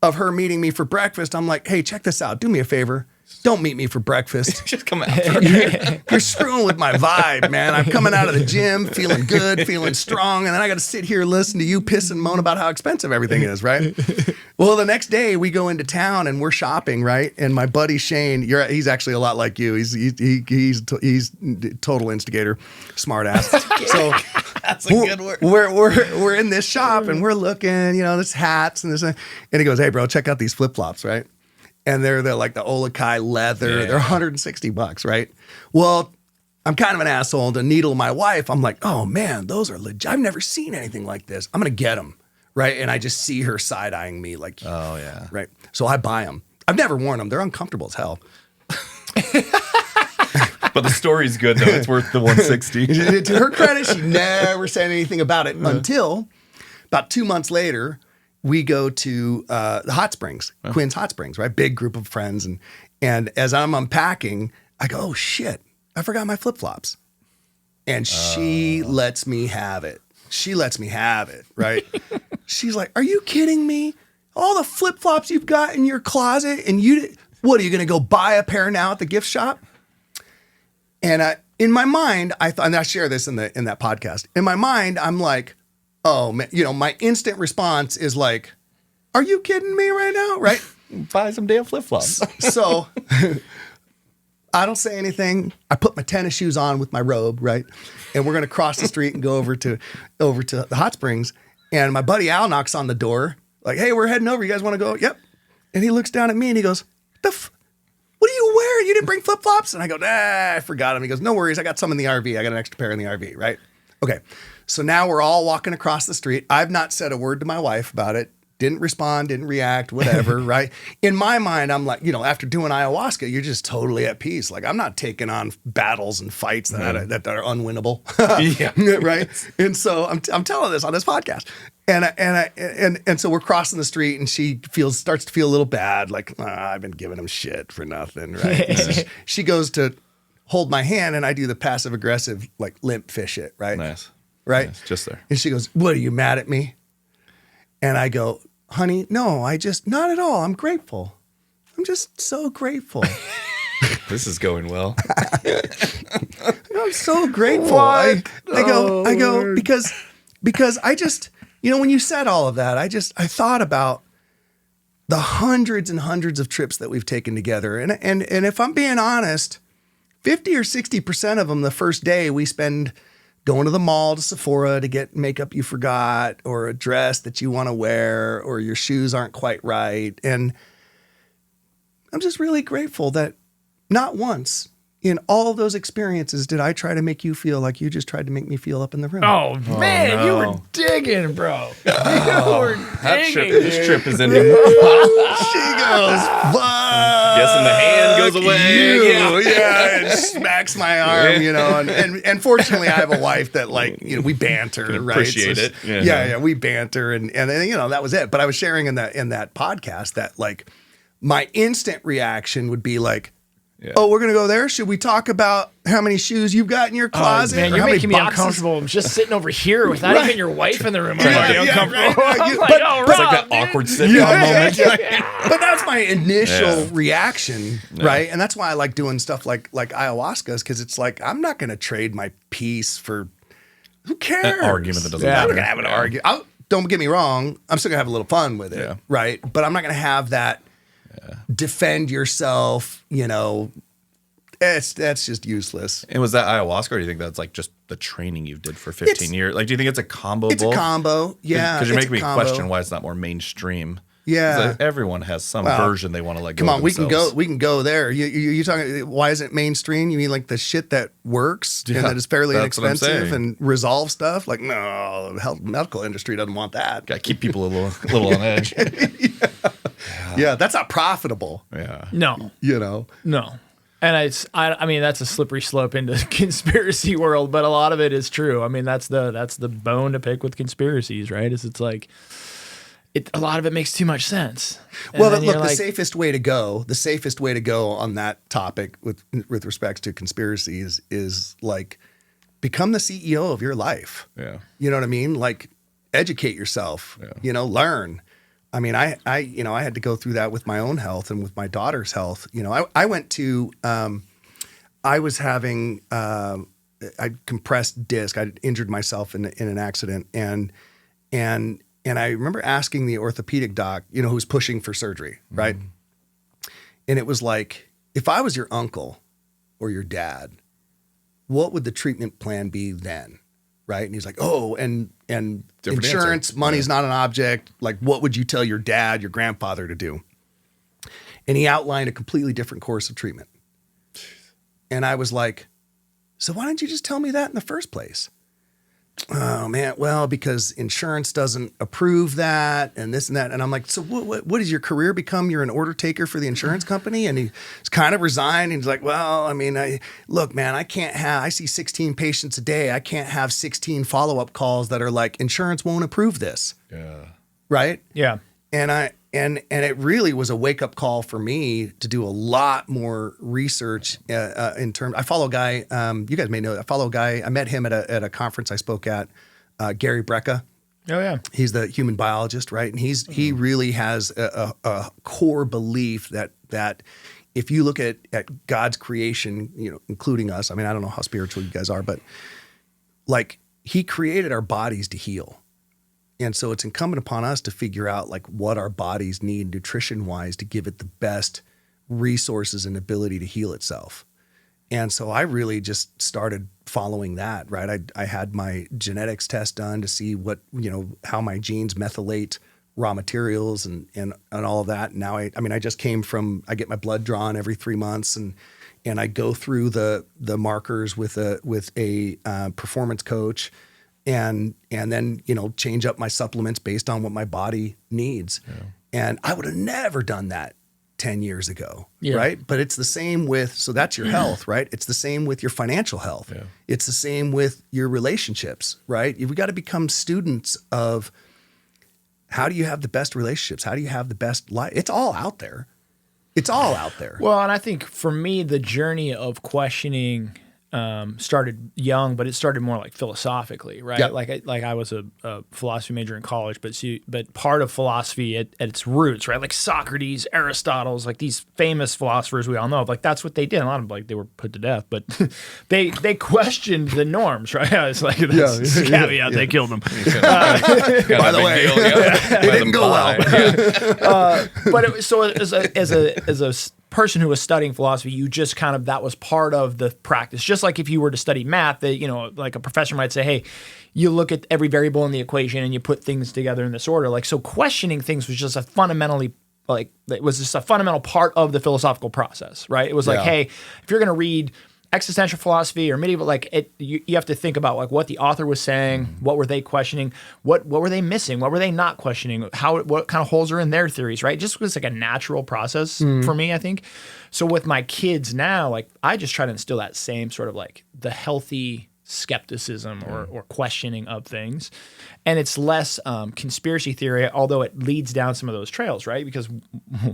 of her meeting me for breakfast, I'm like, hey, check this out. Do me a favor. Don't meet me for breakfast. Just come out. You're screwing with my vibe, man. I'm coming out of the gym, feeling good, feeling strong, and then I got to sit here and listen to you piss and moan about how expensive everything is, right? Well, the next day we go into town and we're shopping, right? And my buddy Shane, he's actually a lot like you. He's total instigator, smart ass. So that's a good word. We're in this shop and we're looking, this hats and this, and he goes, hey, bro, check out these flip flops, right? And they're like the Olakai leather. Yeah. They're $160, right? Well, I'm kind of an asshole to needle my wife. I'm like, oh man, those are legit. I've never seen anything like this. I'm going to get them, right? And I just see her side-eyeing me like, oh yeah. Right. So I buy them. I've never worn them. They're uncomfortable as hell. But the story's good though. It's worth the 160. To her credit, she never said anything about it until about 2 months later, we go to the hot springs, Quinn's Hot Springs, right? Big group of friends. And as I'm unpacking, I go, oh shit, I forgot my flip-flops. And she lets me have it. Right? She's like, are you kidding me? All the flip-flops you've got in your closet, and what, are you going to go buy a pair now at the gift shop? And in my mind, I thought, and I share this in that podcast. In my mind, I'm like, oh man, my instant response is like, are you kidding me right now? Right? Buy some damn flip-flops. So I don't say anything. I put my tennis shoes on with my robe, right? And we're going to cross the street and go over to the hot springs. And my buddy Al knocks on the door like, hey, we're heading over. You guys want to go? Yep. And he looks down at me and he goes, what are you wearing? You didn't bring flip-flops? And I go, I forgot them. He goes, no worries. I got some in the RV. I got an extra pair in the RV, right? Okay. So now we're all walking across the street. I've not said a word to my wife about it. Didn't respond, didn't react, whatever, right? In my mind, I'm like, after doing ayahuasca, you're just totally at peace. Like, I'm not taking on battles and fights that are unwinnable. Yeah. Right? And so I'm telling this on this podcast. And so we're crossing the street and she starts to feel a little bad. Like, I've been giving him shit for nothing, right? So she goes to hold my hand and I do the passive aggressive, like limp fish it, right? Nice. Right? Nice. Just there. And she goes, what, are you mad at me? And I go, honey, no, not at all. I'm grateful. I'm just so grateful. This is going well. I'm so grateful. I go because I just, when you said all of that, I thought about the hundreds and hundreds of trips that we've taken together. And if I'm being honest, 50 or 60% of them the first day we spend going to the mall to Sephora to get makeup you forgot or a dress that you want to wear or your shoes aren't quite right. And I'm just really grateful that not once in all of those experiences did I try to make you feel like you just tried to make me feel up in the room. Oh man, no. You were digging, bro. You were digging. This trip is ending. She goes, fuck. Guessing the hand goes away. Yeah, and smacks my arm, and fortunately I have a wife that we banter, right? Appreciate it. Yeah, we banter and that was it. But I was sharing in that podcast that like my instant reaction would be like, yeah. Oh, we're going to go there? Should we talk about how many shoes you've got in your closet? Man, you're making me uncomfortable. I'm just sitting over here without even your wife in the room. I'm already uncomfortable. Right. It's like that awkward sit-down moment. But that's my initial reaction, right? And that's why I like doing stuff like ayahuasca, because it's like, I'm not going to trade my peace for, who cares? An argument that doesn't matter. I'm matter. not going to have an argument. Don't get me wrong. I'm still going to have a little fun with it, right? But I'm not going to have that defend yourself, that's just useless. And was that ayahuasca, or do you think that's like just the training you did for 15 years? Like, do you think it's a combo? It's a combo, yeah. Because you're making me question why it's not more mainstream. Yeah, like everyone has some version they want to let go. Come on, themselves. we can go there. You talking? Why is it mainstream? You mean like the shit that works and that is fairly inexpensive and resolve stuff? Like, no, the medical industry doesn't want that. Got to keep people a little on edge. Yeah, that's not profitable. Yeah. No. No. And I mean, that's a slippery slope into conspiracy world, but a lot of it is true. I mean, that's the bone to pick with conspiracies, right? It's like a lot of it makes too much sense. And well, look, the safest way to go on that topic with respects to conspiracies is like become the CEO of your life. Yeah. You know what I mean? Like educate yourself, learn. I mean, I had to go through that with my own health and with my daughter's health. I went to, I was having, I compressed disc. I injured myself in an accident, and I remember asking the orthopedic doc, who was pushing for surgery, right? And it was like, if I was your uncle or your dad, what would the treatment plan be then? Right. And he's like, oh, and different insurance, answer. Money's not an object. Like, what would you tell your dad, your grandfather to do? And he outlined a completely different course of treatment. And I was like, so why didn't you just tell me that in the first place? oh man, well, because insurance doesn't approve that and this and that. And I'm like, so what is your career become? You're an order taker for the insurance company? And he's kind of resigned. He's like, well, I mean, look, man, I see 16 patients a day. I can't have 16 follow-up calls that are like, insurance won't approve this. Yeah. Right? Yeah. And it really was a wake up call for me to do a lot more research in terms. I follow a guy. You guys may know. I follow a guy. I met him at a conference I spoke at. Gary Brecka. Oh yeah. He's the human biologist, right? And he really has a core belief that if you look at God's creation, including us. I mean, I don't know how spiritual you guys are, but like he created our bodies to heal. And so it's incumbent upon us to figure out like what our bodies need nutrition-wise to give it the best resources and ability to heal itself. And so I really just started following that, right? I had my genetics test done to see what, how my genes methylate raw materials and all of that. Now I just came from, I get my blood drawn every 3 months and I go through the markers with a performance coach. And then, change up my supplements based on what my body needs. Yeah. And I would have never done that 10 years ago, right? But it's the same so that's your health, right? It's the same with your financial health. Yeah. It's the same with your relationships, right? You've got to become students of how do you have the best relationships? How do you have the best life? It's all out there. It's all out there. Well, and I think for me, the journey of questioning started young, but it started more like philosophically, right? Yep. Like I was a philosophy major in college, but part of philosophy at its roots, right? Like Socrates, Aristotle's, like these famous philosophers we all know of, like that's what they did. A lot of them, like they were put to death, but they questioned the norms, right? It's like that's caveat. They killed them. By the way, it didn't go well. But so as a person who was studying philosophy, you just that was part of the practice. Just like if you were to study math, like a professor might say, hey, you look at every variable in the equation and you put things together in this order. Like, so questioning things was just a fundamental part of the philosophical process, right? It was like, hey, if you're going to read existential philosophy or medieval, you have to think about like what the author was saying, what were they questioning, what were they missing, what were they not questioning, what kind of holes are in their theories, right? Just was like a natural process for me, I think. So with my kids now, like I just try to instill that same sort of like the healthy skepticism or questioning of things. And it's less conspiracy theory, although it leads down some of those trails, right? Because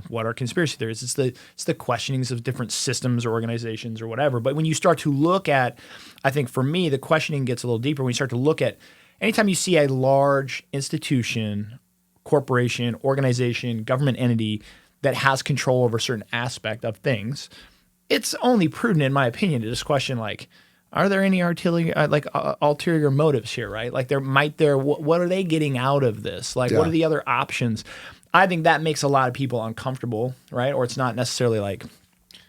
what are conspiracy theories? It's the questionings of different systems or organizations or whatever. But when you start to look at, I think for me, the questioning gets a little deeper when you start to look at, anytime you see a large institution, corporation, organization, government entity that has control over a certain aspect of things, it's only prudent, in my opinion, to just question like, are there any ulterior motives here, right? Like what are they getting out of this? Like, what are the other options? I think that makes a lot of people uncomfortable, right? Or it's not necessarily like,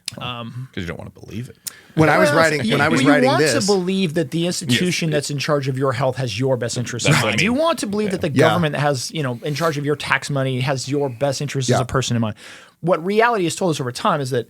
because you don't want to believe it. When I was writing this, you want to believe that the institution that's in charge of your health has your best interests in mind. You want to believe that the government that has, in charge of your tax money has your best interests as a person in mind. What reality has told us over time is that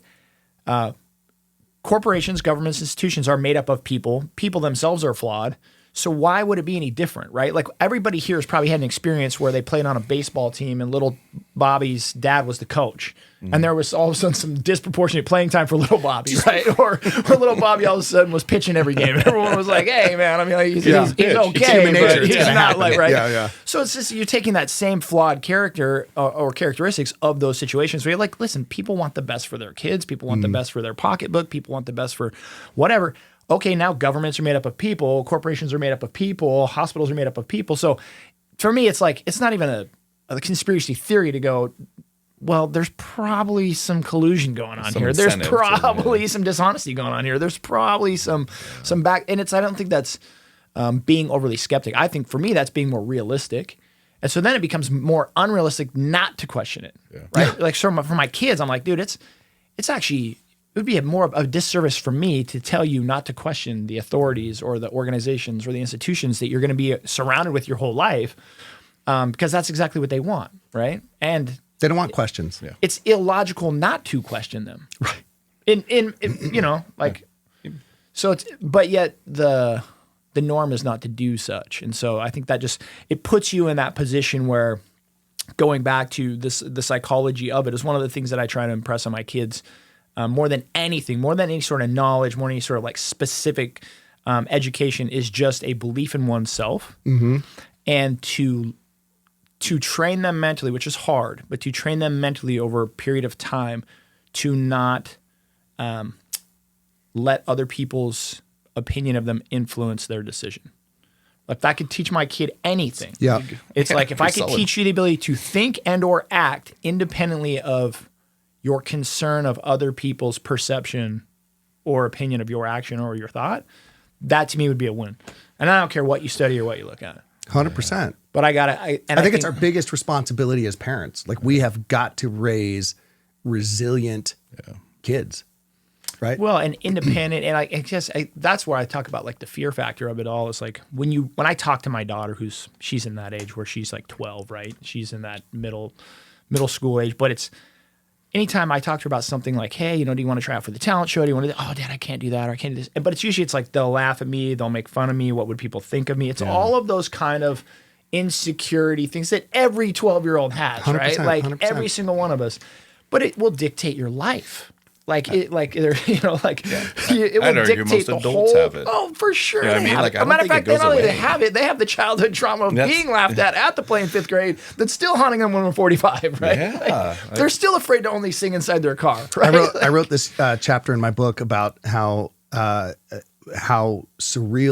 corporations, governments, institutions are made up of people. People themselves are flawed. So why would it be any different, right? Like everybody here has probably had an experience where they played on a baseball team and little Bobby's dad was the coach. And there was all of a sudden some disproportionate playing time for little Bobby, right? Or little Bobby all of a sudden was pitching every game. And everyone was like, hey, man, I mean, he's okay, but he's not like, right? Yeah. So it's just, you're taking that same flawed character or characteristics of those situations where you're like, listen, people want the best for their kids. People want the best for their pocketbook. People want the best for whatever. Okay, now governments are made up of people. Corporations are made up of people. Hospitals are made up of people. So for me, it's like, it's not even a conspiracy theory to go, well, there's probably some collusion going on here. There's probably some dishonesty going on here. There's probably some back, and I don't think that's being overly skeptic. I think for me, that's being more realistic. And so then it becomes more unrealistic not to question it, right? Like so for my kids, I'm like, dude, it's actually, it would be more of a disservice for me to tell you not to question the authorities or the organizations or the institutions that you're going to be surrounded with your whole life, because that's exactly what they want, right? And they don't want questions. Yeah. It's illogical not to question them. Right. In so it's, but yet the norm is not to do such. And so I think that it puts you in that position where, going back to the psychology of it, is one of the things that I try to impress on my kids more than anything, more than any sort of knowledge, more than any sort of like specific education, is just a belief in oneself. And to train them mentally, which is hard, but to train them mentally over a period of time to not let other people's opinion of them influence their decision. Like, if I could teach my kid anything, it's like if I could teach you the ability to think and or act independently of your concern of other people's perception or opinion of your action or your thought, that to me would be a win. And I don't care what you study or what you look at. 100%. But I think it's our biggest responsibility as parents. Like, we have got to raise resilient kids. Right. Well, and independent, and I guess that's where I talk about like the fear factor of it all. Is like when I talk to my daughter, she's in that age where she's like 12, right? She's in that middle school age. But it's anytime I talk to her about something like, hey, do you want to try out for the talent show? Do you want to? Oh, Dad, I can't do that, or I can't do this. But it's usually like they'll laugh at me, they'll make fun of me. What would people think of me? It's all of those kind of insecurity things that every 12-year-old has, right? Like 100%. Every single one of us. But it will dictate your life. It will dictate the whole. Have it. Oh, for sure. You know what I mean? Like, as a matter of fact, not only they have it, they have the childhood trauma of being laughed at the play in 5th grade that's still haunting them when we're 45, right? Yeah. They're still afraid to only sing inside their car, right? I wrote this chapter in my book about how surreal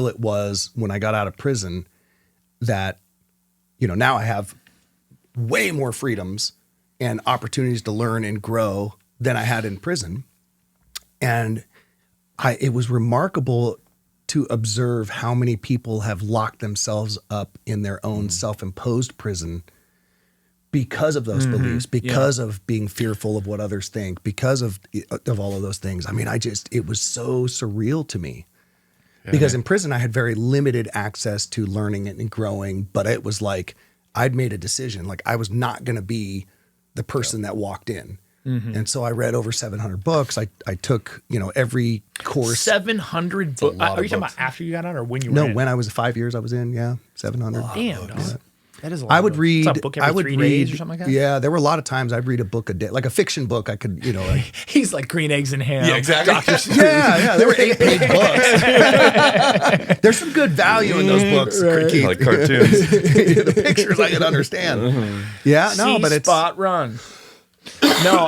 it was when I got out of prison that, now I have way more freedoms and opportunities to learn and grow than I had in prison. And it was remarkable to observe how many people have locked themselves up in their own self-imposed prison because of those beliefs, because of being fearful of what others think, because of all of those things. I mean, it was so surreal to me. Because in prison, I had very limited access to learning and growing, but it was like I'd made a decision. Like, I was not going to be the person that walked in. And so I read over 700 books. I took, every course. 700 books. Are you talking about after you got out or when you were in? No, when I was 5 years I was in, 700. Damn, dog. Yeah. That is a lot. I would read. A book every 3 days or something like that? Yeah, there were a lot of times I'd read a book a day. Like a fiction book, I could, like. He's like Green Eggs and Ham. Yeah, exactly. yeah, they were 8-page books. There's some good value in those books, Keith. Like cartoons. The pictures I can understand. Yeah, no, but it's. Spot run. No,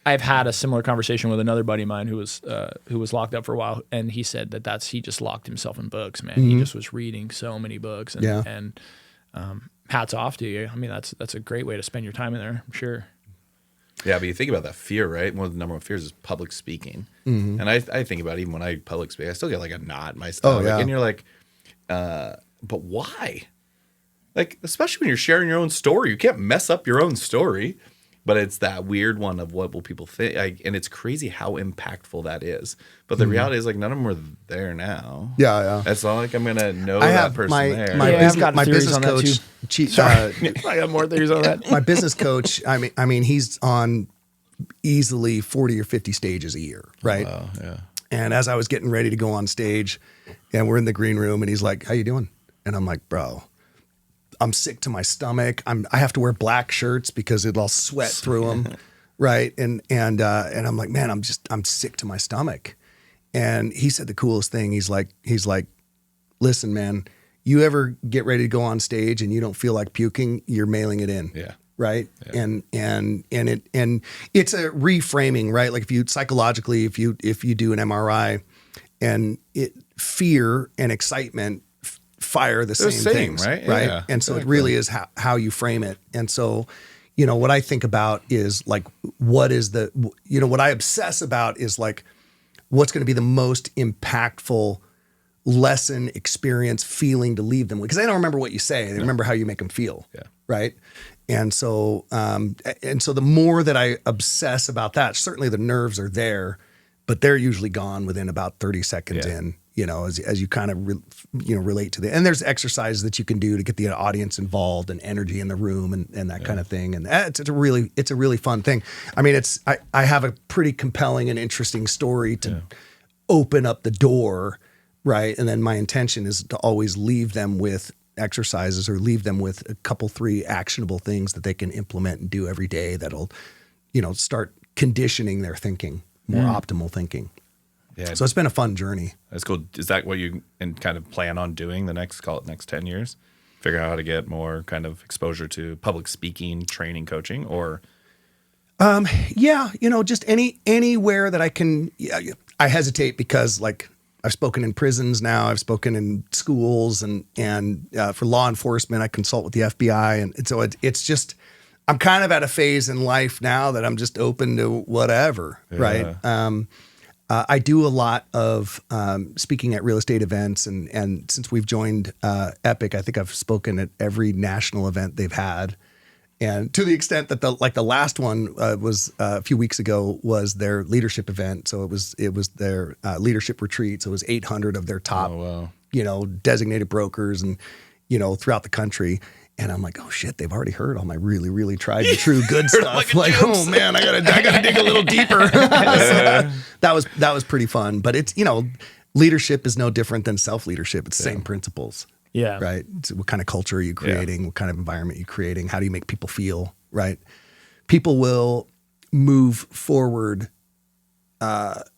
I've had a similar conversation with another buddy of mine who was locked up for a while, and he said that he just locked himself in books, man. He just was reading so many books, and hats off to you. I mean, that's a great way to spend your time in there, I'm sure. Yeah, but you think about that fear, right? One of the number one fears is public speaking, and I think about it, even when I public speak, I still get like a knot in my stomach, and you're like, but why? Like, especially when you're sharing your own story, you can't mess up your own story. But it's that weird one of what will people think, and it's crazy how impactful that is. But the reality is, like, none of them are there now. Yeah. It's not like I'm gonna know that person there. My business coach. I got more theories on that. My business coach. I mean, he's on easily 40 or 50 stages a year, right? Oh, yeah. And as I was getting ready to go on stage, and we're in the green room, and he's like, "How you doing?" And I'm like, "Bro, I'm sick to my stomach. I have to wear black shirts because it'll sweat through them." Right. And I'm like, man, I'm sick to my stomach. And he said the coolest thing. He's like, listen, man, you ever get ready to go on stage and you don't feel like puking, you're mailing it in. Yeah. Right. Yeah. And it's a reframing, right? Like if you psychologically, if you do an MRI and fear and excitement fire the same things, right? Yeah, and so exactly. It really is how you frame it. And so, what I think about is like, what I obsess about is like, what's going to be the most impactful lesson, experience, feeling to leave them with? Because they don't remember what you say; they remember how you make them feel. Yeah. Right. And so, the more that I obsess about that, certainly the nerves are there, but they're usually gone within about 30 seconds in. As you kind of relate to the, and there's exercises that you can do to get the audience involved and energy in the room and that kind of thing. And it's a really fun thing. I mean, I have a pretty compelling and interesting story to open up the door right? And then my intention is to always leave them with exercises or leave them with a couple, 3 actionable things that they can implement and do every day that'll, start conditioning their thinking, more optimal thinking. Yeah. So it's been a fun journey. That's cool. Is that what you kind of plan on doing the next 10 years? Figure out how to get more kind of exposure to public speaking, training, coaching, or? Yeah, just anywhere that I can. I hesitate because like I've spoken in prisons now. I've spoken in schools and for law enforcement, I consult with the FBI. And so it's just, I'm kind of at a phase in life now that I'm just open to whatever. Yeah. Right. I do a lot of speaking at real estate events, and since we've joined Epic, I think I've spoken at every national event they've had, and to the extent that the last one was a few weeks ago was their leadership event. So it was their leadership retreat. So it was 800 of their top, designated brokers and throughout the country. And I'm like, oh shit, they've already heard all my really, really tried and true good stuff. Like, oh man, I gotta dig a little deeper. So that was pretty fun. But it's, leadership is no different than self-leadership. It's the same principles. Yeah. Right. It's what kind of culture are you creating? Yeah. What kind of environment are you creating? How do you make people feel? Right. People will move forward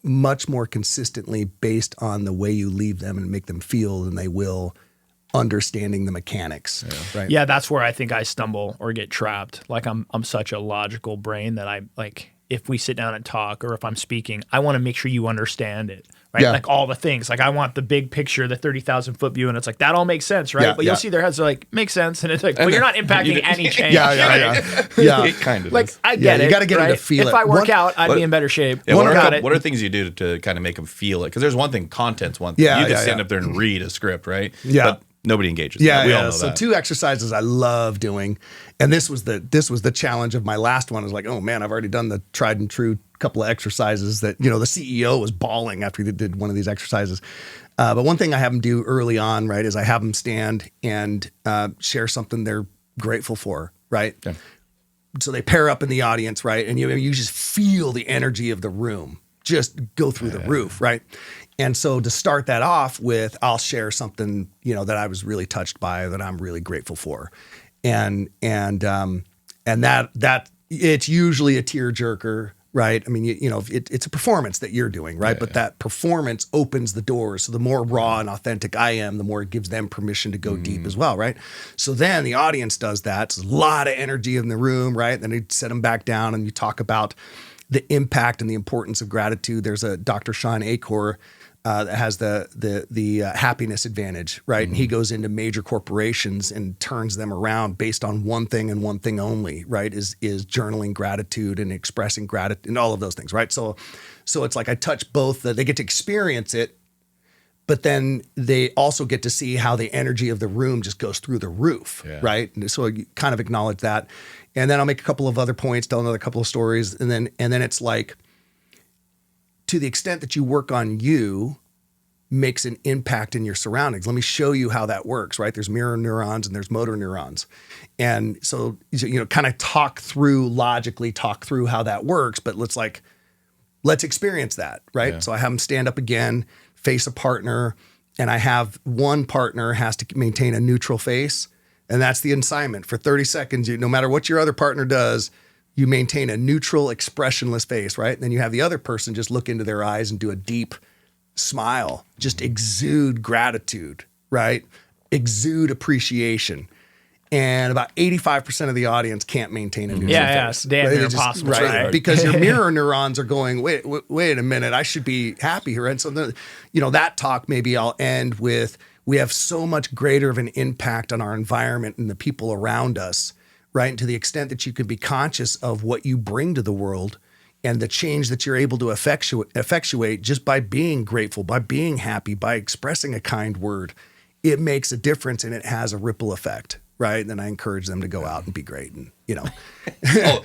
much more consistently based on the way you leave them and make them feel than they will understanding the mechanics. Yeah. Right. Yeah, that's where I think I stumble or get trapped. Like I'm such a logical brain that I like if we sit down and talk or if I'm speaking, I want to make sure you understand it. Right. Yeah. Like all the things. Like I want the big picture, the 30,000 foot view, and it's like that all makes sense, right? Yeah, but you'll see their heads are like, makes sense. And it's like, well, you're not impacting any change. Yeah. It kind of like is. I get it. You gotta get right? them to feel if I work out, I'd be in better shape. Yeah, what are things you do to kind of make them feel it? Because there's one thing, content's one thing. You can stand up there and read a script, right? Yeah. But nobody engages. We all know so that. 2 exercises I love doing, and this was the challenge of my last one. Is like, oh man, I've already done the tried and true couple of exercises that the CEO was bawling after he did one of these exercises. But one thing I have them do early on, right, is I have them stand and share something they're grateful for, right? Yeah. So they pair up in the audience, right, and you just feel the energy of the room just go through the roof, right? And so to start that off with, I'll share something, that I was really touched by, that I'm really grateful for. And that it's usually a tearjerker, right? I mean, it's a performance that you're doing, right? But that performance opens the doors. So the more raw and authentic I am, the more it gives them permission to go deep as well, right? So then the audience does that. So there's a lot of energy in the room, right? Then you set them back down and you talk about the impact and the importance of gratitude. There's a Dr. Sean Acor that has the happiness advantage, right? And he goes into major corporations and turns them around based on one thing and one thing only, right? Is journaling gratitude and expressing gratitude and all of those things, right? So it's like I touch both. They get to experience it, but then they also get to see how the energy of the room just goes through the roof, right? And so you kind of acknowledge that. And then I'll make a couple of other points, tell another couple of stories. And then it's like, to the extent that you work on you makes an impact in your surroundings. Let me show you how that works, right? There's mirror neurons and there's motor neurons. And so, kind of logically talk through how that works, but let's experience that, right? Yeah. So I have them stand up again, face a partner, and I have one partner has to maintain a neutral face. And that's the assignment. For 30 seconds, no matter what your other partner does, you maintain a neutral, expressionless face, right? And then you have the other person just look into their eyes and do a deep smile. Just exude gratitude, right? Exude appreciation. And about 85% of the audience can't maintain a neutral face. Yeah, it's damn near impossible. Right? Because your mirror neurons are going, wait a minute, I should be happy here. And so, that talk maybe I'll end with, we have so much greater of an impact on our environment and the people around us, right? And to the extent that you can be conscious of what you bring to the world and the change that you're able to effectuate just by being grateful, by being happy, by expressing a kind word, it makes a difference and it has a ripple effect, right? And then I encourage them to go out and be great and,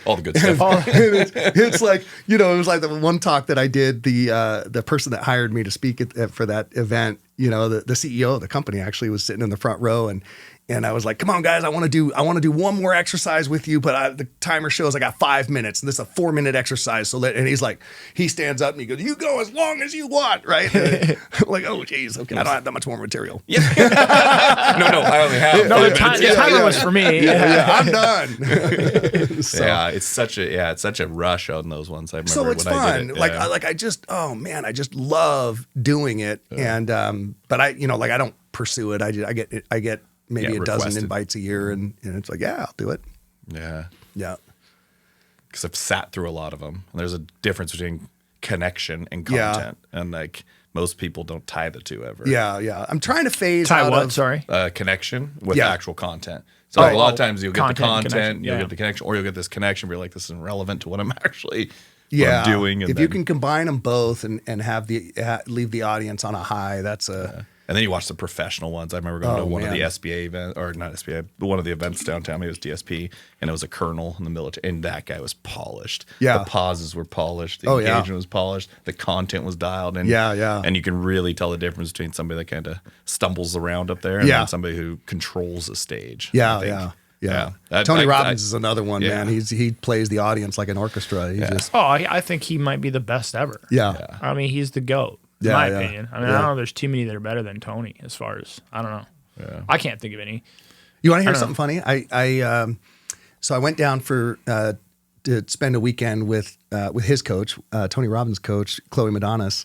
all the good stuff. It's like, it was like the one talk that I did, the person that hired me to speak for that event, the CEO of the company actually was sitting in the front row and And I was like, come on, guys, I want to do one more exercise with you, but the timer shows I got 5 minutes, and this is a 4-minute exercise. And he's like, he stands up and he goes, you go as long as you want, right? I'm like, oh, geez, okay, I don't have that much more material. No, I only have. No, the timer was for me. I'm done. So, it's such a rush on those ones. I remember so it's when fun. I did it. I just love doing it, and but I don't pursue it. I get maybe a dozen invites a year, and it's like, yeah, I'll do it. Yeah. Because I've sat through a lot of them, and there's a difference between connection and content, and like most people don't tie the two ever. Yeah. I'm trying to phase tie out what? of Sorry, connection with actual content. So a lot of times you'll get the content, you'll get the connection, or you'll get this connection where you're like, this isn't relevant to what I'm actually what I'm doing. And if you can combine them both and have leave the audience on a high, that's a. And then you watch the professional ones. I remember going to one of the SBA events, or not SBA, but one of the events downtown. Maybe it was DSP, and it was a colonel in the military, and that guy was polished. Yeah, the pauses were polished. The engagement was polished. The content was dialed, and and you can really tell the difference between somebody that kind of stumbles around up there and then somebody who controls a stage. Yeah. Tony Robbins is another one, man. He plays the audience like an orchestra. I think he might be the best ever. Yeah. I mean, he's the GOAT. In my opinion. I mean, I don't know if there's too many that are better than Tony as far as, I don't know. Yeah. I can't think of any. You want to hear something funny? So I went down to spend a weekend with his coach, Tony Robbins' coach, Chloe Madonis,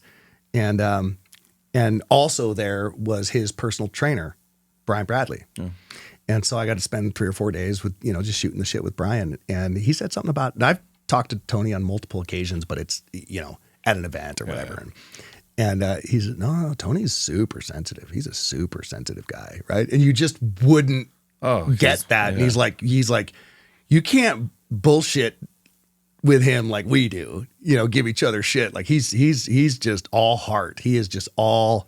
and also there was his personal trainer, Brian Bradley. Yeah. And so I got to spend 3 or 4 days with, just shooting the shit with Brian. And he said something about, and I've talked to Tony on multiple occasions, but it's, at an event or whatever. And he said, no, Tony's super sensitive. He's a super sensitive guy, right? And you just wouldn't get that. And he's like, you can't bullshit with him like we do. Give each other shit. Like he's just all heart. He is just all.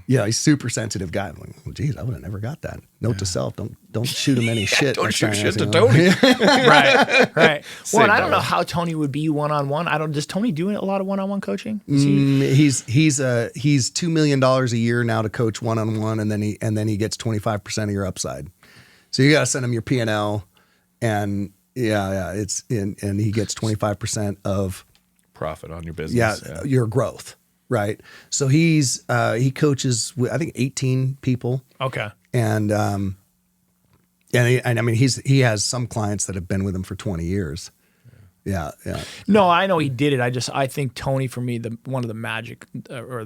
He's super sensitive guy. I'm like, well, geez, I would have never got that. Note to self: don't shoot him any shit. Don't shoot shit to Tony. Right. Well, and I don't know how Tony would be one-on-one. Does Tony do a lot of one-on-one coaching? He's $2 million a year now to coach one-on-one, and then he gets 25% of your upside. So you got to send him your P&L, and and he gets 25% of profit on your business. Your growth. Right. So he coaches, I think, 18 people. Okay. And I mean, he has some clients that have been with him for 20 years. Yeah. No, I know he did it. I think Tony, for me, one of the magic or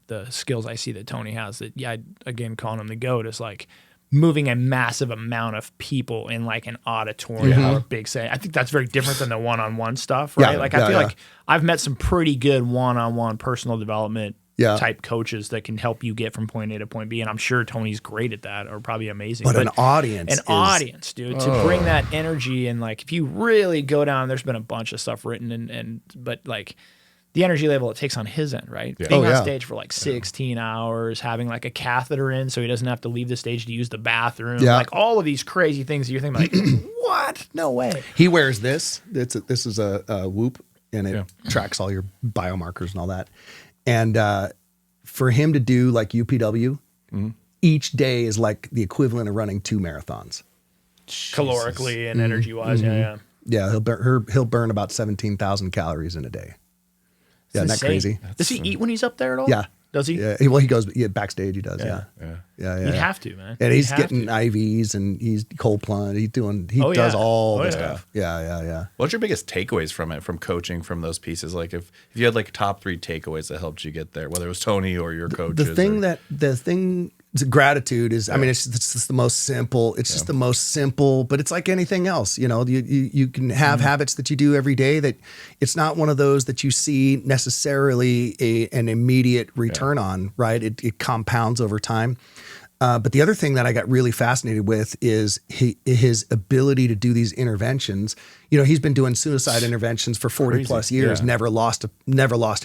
the skills I see that Tony has that, again, calling him the GOAT is like moving a massive amount of people in like an auditorium or a big setting. I think that's very different than the one-on-one stuff, right? I feel like I've met some pretty good one-on-one personal development type coaches that can help you get from point A to point B, and I'm sure Tony's great at that, or probably amazing. But an audience, dude, to bring that energy, and like if you really go down, there's been a bunch of stuff written, but like the energy level it takes on his end, right? Yeah. Being on stage for like 16 hours, having like a catheter in so he doesn't have to leave the stage to use the bathroom. Yeah. Like all of these crazy things that you're thinking like, what? No way. He wears this. This is a Whoop, and it tracks all your biomarkers and all that. And for him to do like UPW, each day is like the equivalent of running 2 marathons. Calorically and energy-wise, Yeah, he'll burn about 17,000 calories in a day. Yeah, isn't that crazy? Does he eat when he's up there at all? Yeah. Does he? Yeah. Well, he goes backstage. He does. Yeah. You'd have to, man. And he's getting IVs and he's cold plunge. He does all this stuff. Yeah. What's your biggest takeaways from it, from coaching, from those pieces? Like if you had like top 3 takeaways that helped you get there, whether it was Tony or your coaches. The thing gratitude is, I mean, it's just the most simple. It's just the most simple, but it's like anything else. You can have habits that you do every day that it's not one of those that you see necessarily an immediate return on, right? It compounds over time. But the other thing that I got really fascinated with is his ability to do these interventions. He's been doing suicide interventions for 40 plus years, never lost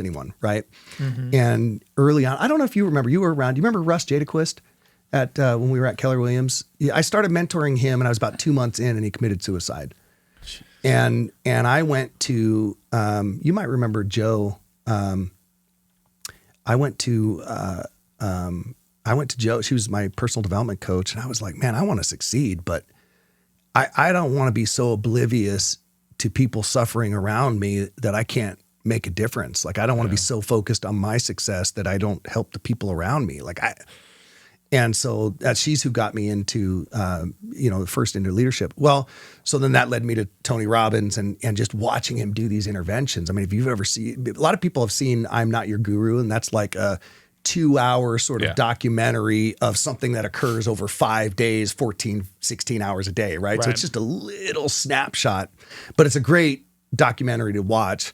anyone, right? Mm-hmm. And early on, I don't know if you remember, you were around. Do you remember Russ Jadaquist when we were at Keller Williams? I started mentoring him, and I was about 2 months in, and he committed suicide. And I went to, you might remember Joe. I went to I went to Joe. She was my personal development coach. And I was like, man, I want to succeed, but I don't want to be so oblivious to people suffering around me that I can't make a difference. Like, I don't want to be so focused on my success that I don't help the people around me. And so she's who got me into, first into leadership. Well, so then that led me to Tony Robbins and just watching him do these interventions. I mean, if you've ever seen, a lot of people have seen I'm Not Your Guru, and that's like a 2-hour sort of documentary of something that occurs over 5 days, 14, 16 hours a day, right? So it's just a little snapshot, but it's a great documentary to watch.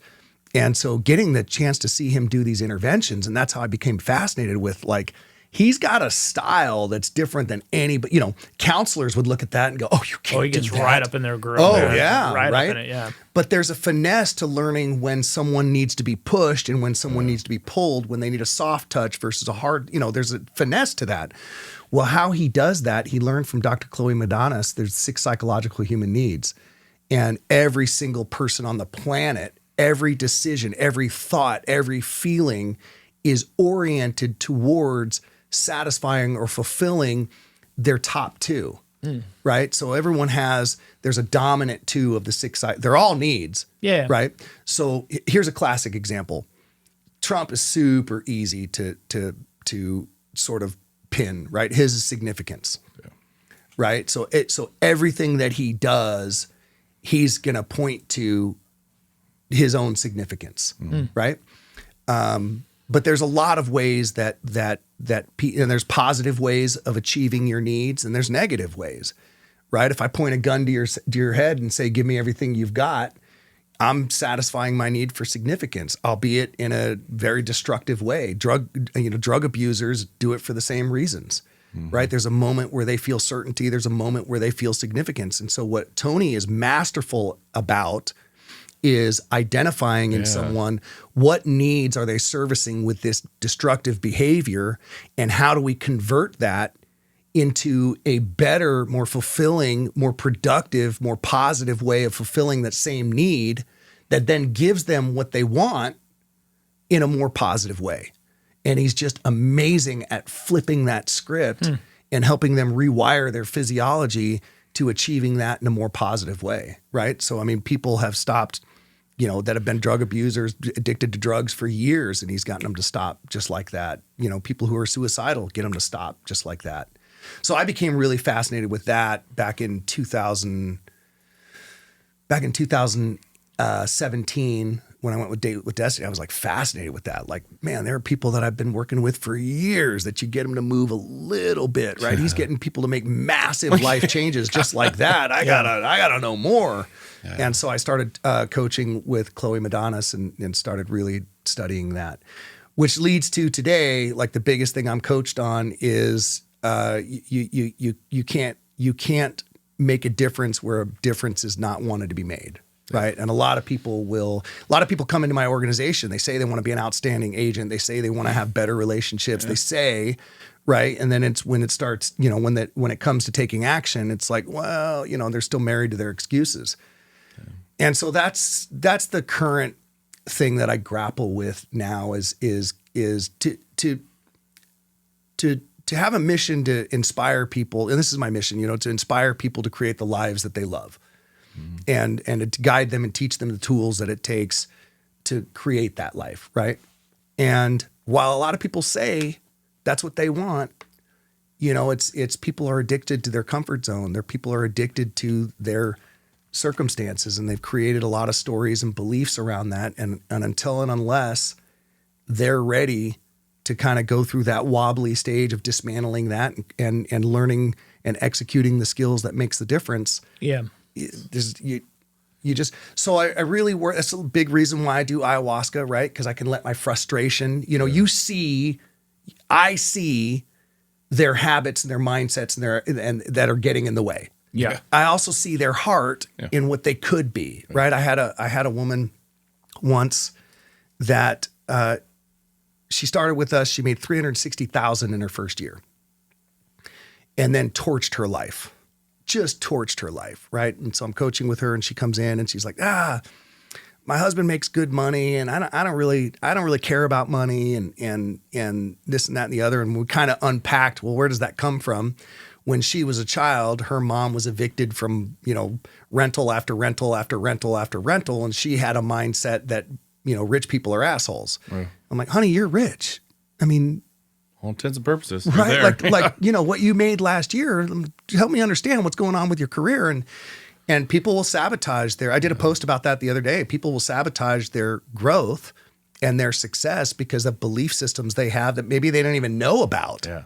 And so getting the chance to see him do these interventions, and that's how I became fascinated with, like, he's got a style that's different than anybody. You know, counselors would look at that and go, "Oh, you can't." He gets do that. right up in their groove. Oh, man. yeah, right right. up in it. Yeah. But there's a finesse to learning when someone needs to be pushed and when someone needs to be pulled, when they need a soft touch versus a hard. You know, there's a finesse to that. Well, how he does that, he learned from Dr. Chloe Madanis. There's 6 psychological human needs, and every single person on the planet, every decision, every thought, every feeling is oriented towards satisfying or fulfilling their top 2, right? So everyone there's a dominant 2 of the 6 sides. They're all needs, right? So here's a classic example. Trump is super easy to sort of pin, right? His significance, right? So everything that he does, he's going to point to his own significance, right? But there's a lot of ways and there's positive ways of achieving your needs, and there's negative ways, right? If I point a gun to your head and say, "Give me everything you've got," I'm satisfying my need for significance, albeit in a very destructive way. Drug abusers do it for the same reasons, right? There's a moment where they feel certainty. There's a moment where they feel significance. And so what Tony is masterful about is identifying in someone what needs are they servicing with this destructive behavior, and how do we convert that into a better, more fulfilling, more productive, more positive way of fulfilling that same need that then gives them what they want in a more positive way. And he's just amazing at flipping that script and helping them rewire their physiology to achieving that in a more positive way, right? So, I mean, people have stopped, that have been drug abusers, addicted to drugs for years, and he's gotten them to stop just like that. People who are suicidal, get them to stop just like that. So I became really fascinated with that back in 2017 when I went with Date with Destiny. I was like fascinated with that. Like, man, there are people that I've been working with for years that you get them to move a little bit, right? He's getting people to make massive life changes just like that. I gotta know more. Yeah. And so I started coaching with Chloe Madanis and started really studying that, which leads to today. Like, the biggest thing I'm coached on is you can't make a difference where a difference is not wanted to be made. Right. And a lot of people come into my organization. They say they want to be an outstanding agent. They say they want to have better relationships. They say, right. And then it's when it starts, when it comes to taking action, it's like, well, they're still married to their excuses. Okay. And so that's the current thing that I grapple with now is to have a mission to inspire people. And this is my mission, to inspire people to create the lives that they love. And to guide them and teach them the tools that it takes to create that life, right? And while a lot of people say that's what they want, it's people are addicted to their comfort zone. People are addicted to their circumstances, and they've created a lot of stories and beliefs around that. And until and unless they're ready to kind of go through that wobbly stage of dismantling that and learning and executing the skills that makes the difference. Yeah. I really work. That's a big reason why I do ayahuasca, right? Because I can let my frustration, I see their habits and their mindsets and that are getting in the way. Yeah. I also see their heart in what they could be, right? I had a woman once that she started with us. She made $360,000 in her first year, and then torched her life. Just torched her life, right? And so I'm coaching with her, and she comes in and she's like, my husband makes good money, and I don't really care about money, and this and that and the other. And we kind of unpacked, well, where does that come from? When she was a child, her mom was evicted from, rental after rental after rental after rental, and she had a mindset that, rich people are assholes. Right. I'm like, honey, you're rich. I mean, all intents and purposes, right? Like what you made last year. Help me understand what's going on with your career, and people will sabotage I did a post about that the other day. People will sabotage their growth and their success because of belief systems they have that maybe they don't even know about. Yeah.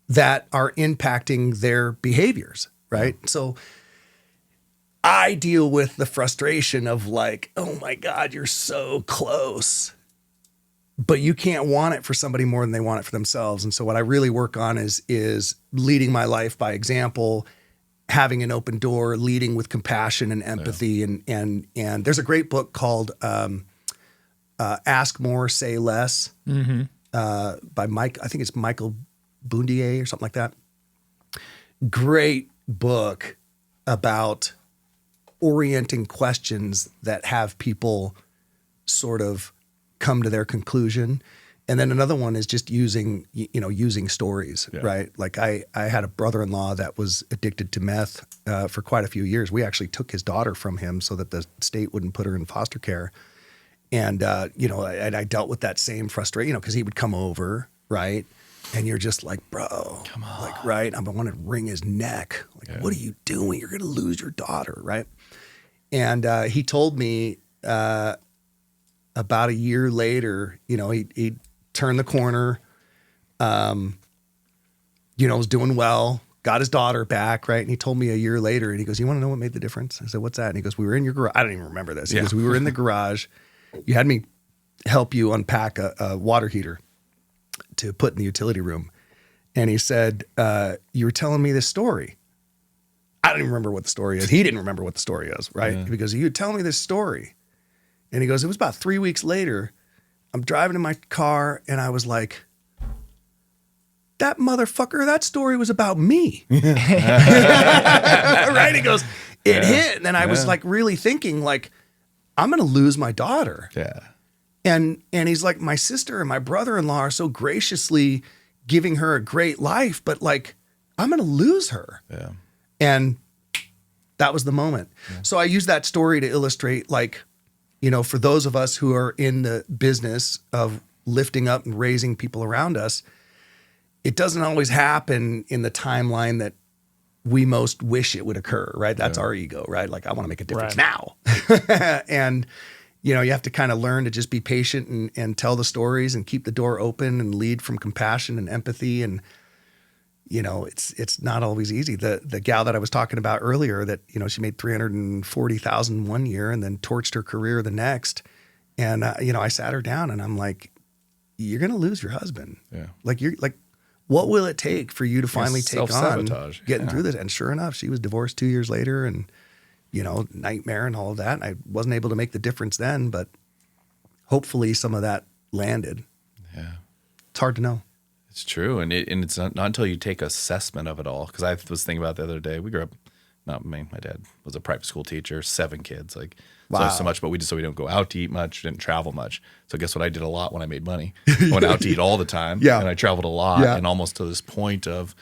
That are impacting their behaviors, right? So I deal with the frustration of like, oh my God, you're so close, but you can't want it for somebody more than they want it for themselves. And so what I really work on is leading my life by example, having an open door, leading with compassion and empathy. Yeah. And there's a great book called Ask More, Say Less by Mike. I think it's Michael Bundier or something like that. Great book about orienting questions that have people sort of come to their conclusion. And then another one is just using stories, right? Like I had a brother-in-law that was addicted to meth for quite a few years. We actually took his daughter from him so that the state wouldn't put her in foster care. And, I dealt with that same frustration, because he would come over, right? And you're just like, bro, come on. Like, right? I want to wring his neck. Like, what are you doing? You're going to lose your daughter, right? And he told me about a year later, he turned the corner, was doing well, got his daughter back, right? And he told me a year later, and he goes, you want to know what made the difference? I said, what's that? And he goes, we were in your garage. I don't even remember this. He goes, we were in the garage. You had me help you unpack a water heater to put in the utility room. And he said, you were telling me this story. I don't even remember what the story is. He didn't remember what the story is, right? Yeah. Because you tell me this story. And he goes, it was about 3 weeks later. I'm driving in my car and I was like, that motherfucker, that story was about me. Right? He goes, it hit. And then I was like really thinking like, I'm going to lose my daughter. Yeah. And he's like, my sister and my brother-in-law are so graciously giving her a great life, but like, I'm going to lose her. Yeah. And that was the moment. Yeah. So I use that story to illustrate like, for those of us who are in the business of lifting up and raising people around us, it doesn't always happen in the timeline that we most wish it would occur, right? That's our ego, right? Like, I want to make a difference now. And, you have to kind of learn to just be patient and tell the stories and keep the door open and lead from compassion and empathy. And, it's not always easy. The gal that I was talking about earlier that, she made $340,000 one year and then torched her career the next. And, I sat her down and I'm like, you're going to lose your husband. Yeah. What will it take for you to finally take on getting through this? And sure enough, she was divorced 2 years later and, nightmare and all of that. And I wasn't able to make the difference then, but hopefully some of that landed. Yeah. It's hard to know. It's true. And it's not until you take assessment of it all. Because I was thinking about the other day, we grew up, not me, my dad was a private school teacher, 7 kids, so much, but we don't go out to eat much, didn't travel much. So guess what I did a lot when I made money? I went out to eat all the time. Yeah. And I traveled a lot and almost to this point of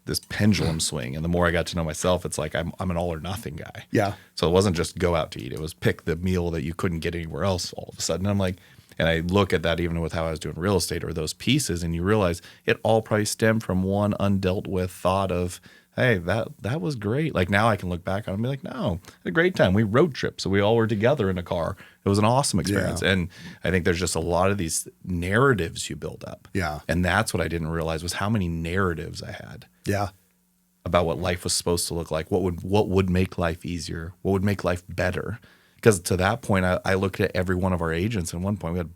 this pendulum swing. And the more I got to know myself, it's like I'm an all or nothing guy. Yeah. So it wasn't just go out to eat. It was pick the meal that you couldn't get anywhere else all of a sudden. I'm like, and I look at that even with how I was doing real estate or those pieces, and you realize it all probably stemmed from one undealt with thought of, hey, that was great. Like now I can look back on it and be like, no, had a great time. We road tripped. So we all were together in a car. It was an awesome experience. Yeah. And I think there's just a lot of these narratives you build up. Yeah. And that's what I didn't realize was how many narratives I had. Yeah. About what life was supposed to look like. What would make life easier? What would make life better? Because to that point, I looked at every one of our agents. And at one point, we had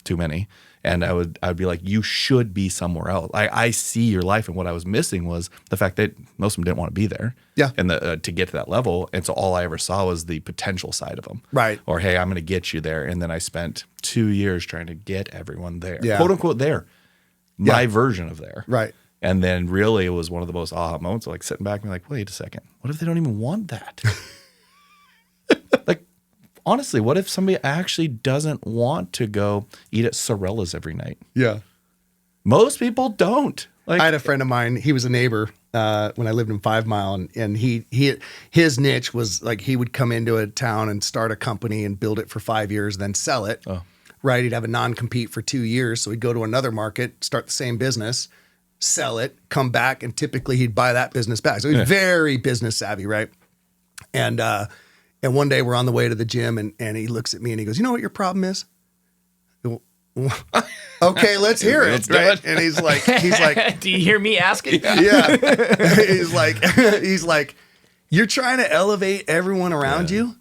too many. And I'd be like, you should be somewhere else. I see your life, and what I was missing was the fact that most of them didn't want to be there. Yeah. And to get to that level, and so all I ever saw was the potential side of them. Right. Or hey, I'm going to get you there, and then I spent 2 years trying to get everyone there, quote unquote there, my version of there. Right. And then really, it was one of the most aha moments, like sitting back and be like, wait a second, what if they don't even want that? Like, honestly, what if somebody actually doesn't want to go eat at Sorella's every night? Yeah. Most people don't. Like, I had a friend of mine, he was a neighbor when I lived in 5 Mile, and his niche was like he would come into a town and start a company and build it for 5 years, then sell it. Oh. Right? He'd have a non-compete for 2 years, so he'd go to another market, start the same business, sell it, come back, and typically he'd buy that business back. So he's very business savvy, right? And one day we're on the way to the gym, and he looks at me and he goes, "You know what your problem is?" Okay, let's hear it. Right? And he's like, do you hear me asking? Yeah. he's like, you're trying to elevate everyone around you.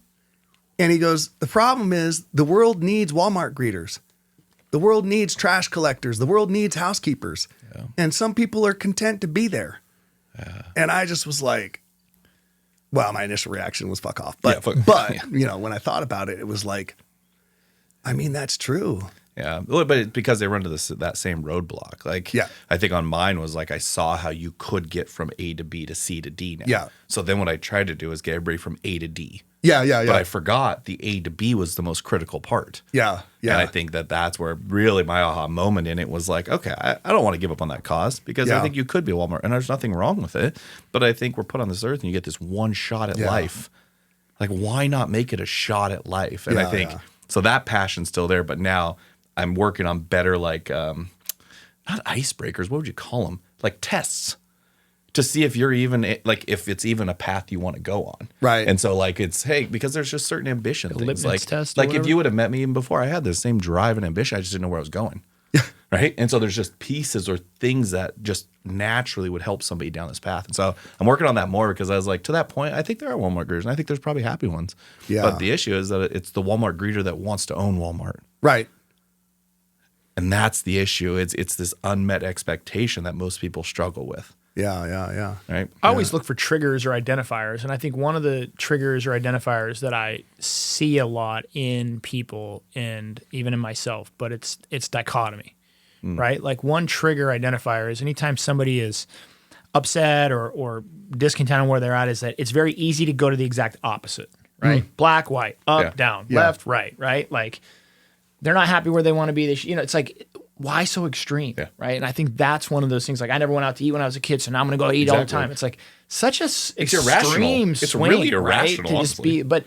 And he goes, the problem is the world needs Walmart greeters. The world needs trash collectors. The world needs housekeepers. Yeah. And some people are content to be there. Yeah. And I just was like, well, my initial reaction was fuck off. But, when I thought about it, it was like, I mean, that's true. Yeah, but it's because they run to that same roadblock. Like, I think on mine was like I saw how you could get from A to B to C to D now. Yeah. So then what I tried to do is get everybody from A to D. Yeah. But I forgot the A to B was the most critical part. Yeah. And I think that's where really my aha moment in it was like, okay, I don't want to give up on that cause because I think you could be a Walmart and there's nothing wrong with it. But I think we're put on this earth and you get this one shot at life. Like, why not make it a shot at life? And I think so that passion's still there, but now I'm working on better, like, not icebreakers. What would you call them? Like tests to see if you're even, like, if it's even a path you want to go on. Right. And so, like, it's, hey, because there's just certain ambition things. Like, test if you would have met me even before, I had the same drive and ambition. I just didn't know where I was going. Right. And so there's just pieces or things that just naturally would help somebody down this path. And so I'm working on that more because I was like, to that point, I think there are Walmart greeters and I think there's probably happy ones. Yeah. But the issue is that it's the Walmart greeter that wants to own Walmart. Right. And that's the issue. It's this unmet expectation that most people struggle with. Yeah. Right. I always look for triggers or identifiers. And I think one of the triggers or identifiers that I see a lot in people and even in myself, but it's dichotomy, right? Like one trigger identifier is anytime somebody is upset or discontent on where they're at is that it's very easy to go to the exact opposite, right? Black, white, up, down, left, right? Like they're not happy where they want to be. It's like, why so extreme, right? And I think that's one of those things. Like I never went out to eat when I was a kid, so now I'm going to go eat all the time. It's like such a extreme swing, it's really irrational, right? To just be, but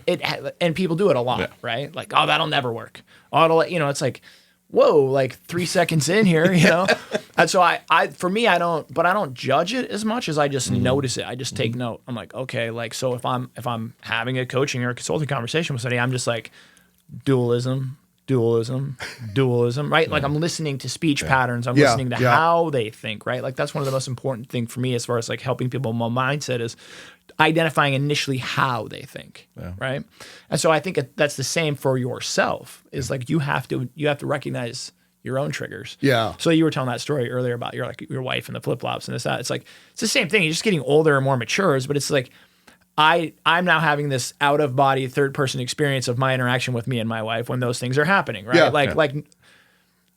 and people do it a lot, right? Like, oh, that'll never work. Oh, it's like, whoa, like 3 seconds in here, And so I for me, I don't judge it as much as I just notice it. I just take note. I'm like, okay, like so if I'm having a coaching or a consulting conversation with somebody, I'm just like dualism, right? Like I'm listening to speech patterns. I'm listening to how they think, right? Like that's one of the most important things for me as far as like helping people. My mindset is identifying initially how they think, right? And so I think that's the same for yourself. Is like you have to recognize your own triggers. Yeah. So you were telling that story earlier about your wife and the flip flops and this that. It's like it's the same thing. You're just getting older and more mature, but it's like. I'm now having this out of body third person experience of my interaction with me and my wife when those things are happening, right? Like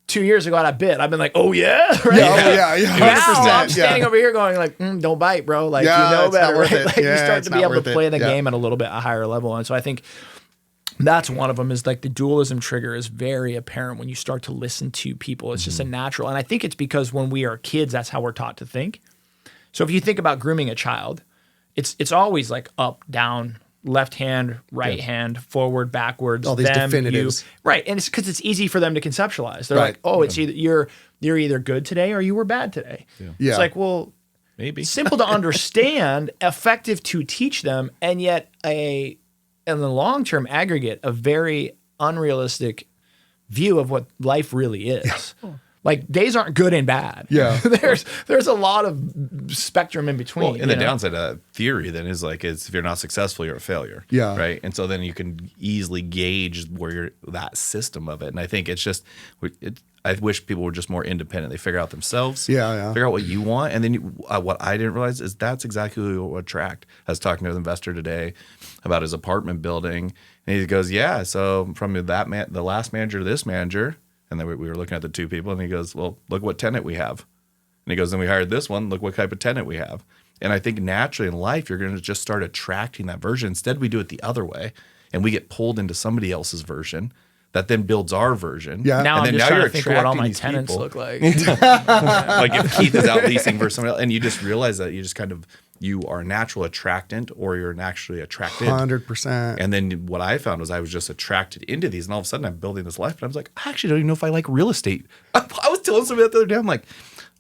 2 years ago at a bit, I've been like, oh yeah, right? Yeah. Now I'm standing over here going like, don't bite, bro. Like better, right? Like you start to be able to play the game at a little bit a higher level, and so I think that's one of them. Is like the dualism trigger is very apparent when you start to listen to people. It's just a natural, and I think it's because when we are kids, that's how we're taught to think. So if you think about grooming a child. It's always like up, down, left hand, right hand, forward, backwards. All these definitives. Right. And it's because it's easy for them to conceptualize. They're like, oh, it's either you're either good today or you were bad today. Yeah. It's like, well, maybe simple to understand, effective to teach them, and yet in the long-term aggregate, a very unrealistic view of what life really is. Yeah. Like days aren't good and bad. Yeah. There's a lot of spectrum in between. Well, and the downside theory then is like if you're not successful, you're a failure. Yeah. Right. And so then you can easily gauge where you're that system of it. And I think it's just I wish people were just more independent. They figure out themselves. Figure out what you want. And then what I didn't realize is that's exactly what attract. I was talking to an investor today about his apartment building. And he goes, yeah, so from the last manager to this manager. And then we were looking at the two people, and he goes, well, look what tenant we have. And he goes, then we hired this one. Look what type of tenant we have. And I think naturally in life, you're going to just start attracting that version. Instead, we do it the other way. and we get pulled into somebody else's version that then builds our version. Yeah. Now and I'm then just now trying you're to think of what all my attracting tenants people. look like. Like if Keith is out leasing for somebody else, and you just realize that you just kind of, you are a natural attractant or you're naturally attracted. 100%. And then what I found was I was just attracted into these, and all of a sudden I'm building this life, and I was like, I actually don't even know if I like real estate. I was telling somebody that the other day, I'm like,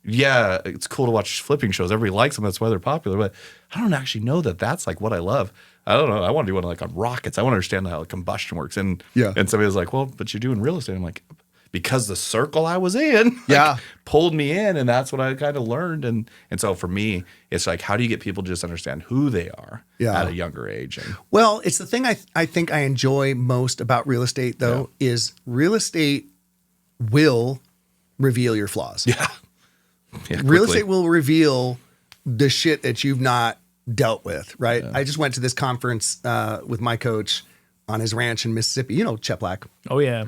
yeah, it's cool to watch flipping shows. Everybody likes them. That's why they're popular. But I don't actually know that that's like what I love. I don't know. I want to do one like on rockets. I want to understand how combustion works. And somebody was like, well, but you're doing real estate. I'm like, because the circle I was in pulled me in, and that's what I kind of learned. And so for me, it's like, how do you get people to just understand who they are at a younger age? And, well, it's the thing I think I enjoy most about real estate, though, is real estate will reveal your flaws. Yeah, real estate will reveal the shit that you've not dealt with, right? Yeah. I just went to this conference with my coach on his ranch in Mississippi. You know Chet Black. Oh, yeah.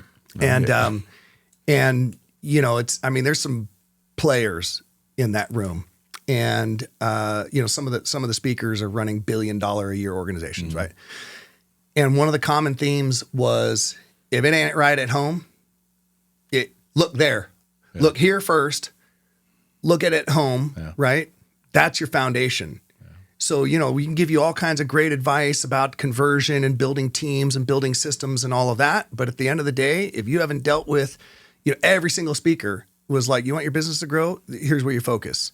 And you know, there's some players in that room, and you know, some of the speakers are running $1 billion a year organizations, right? And one of the common themes was, if it ain't right at home, look there, look here first, look at home, right? That's your foundation. So, you know, we can give you all kinds of great advice about conversion and building teams and building systems and all of that. But at the end of the day, if you haven't dealt with, you know, every single speaker was like, you want your business to grow? Here's where you focus.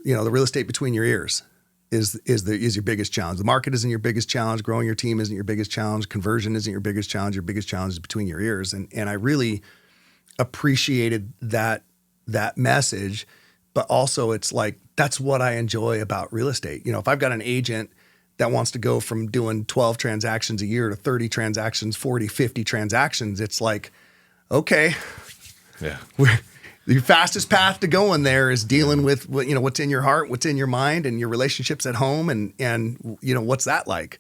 You know, the real estate between your ears is your biggest challenge. The market isn't your biggest challenge. Growing your team isn't your biggest challenge. Conversion isn't your biggest challenge. Your biggest challenge is between your ears. And I really appreciated that message. But also it's like, that's what I enjoy about real estate. You know, if I've got an agent that wants to go from doing 12 transactions a year to 30 transactions, 40, 50 transactions, it's like, okay, the fastest path to going there is dealing with what, you know, what's in your heart, what's in your mind, and your relationships at home, and you know, what's that like?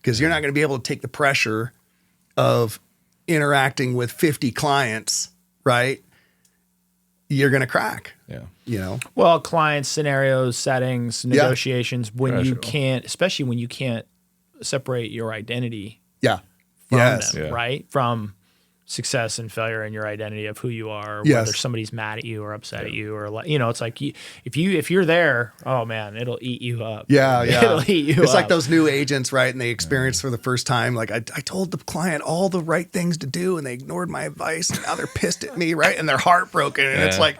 Because you're not going to be able to take the pressure of interacting with 50 clients, right? You're going to crack. Yeah. You know? Well, clients, scenarios, settings, negotiations, when you can't, especially when you can't separate your identity from them, right? From success and failure and your identity of who you are, whether somebody's mad at you or upset at you, or like, you know, it's like if you're there, oh man, it'll eat you up. It'll eat you up. It's like those new agents, right? And they experience for the first time, like I told the client all the right things to do and they ignored my advice, and now they're pissed at me, right? And they're heartbroken. And it's like,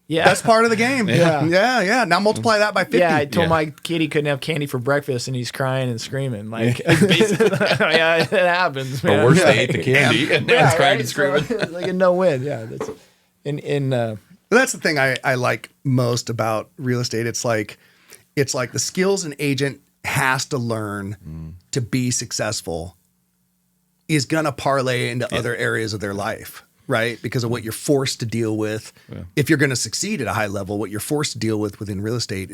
that's part of the game. Now multiply that by 50. Yeah, I told my kid he couldn't have candy for breakfast, and he's crying and screaming. Like, it happens, man. But worse, they ate the candy and now it's crying and screaming. So, like a no-win. Yeah, that's that's the thing I like most about real estate. It's like the skills an agent has to learn to be successful is gonna parlay into other areas of their life. Right? Because of what you're forced to deal with. Yeah. If you're going to succeed at a high level, what you're forced to deal with within real estate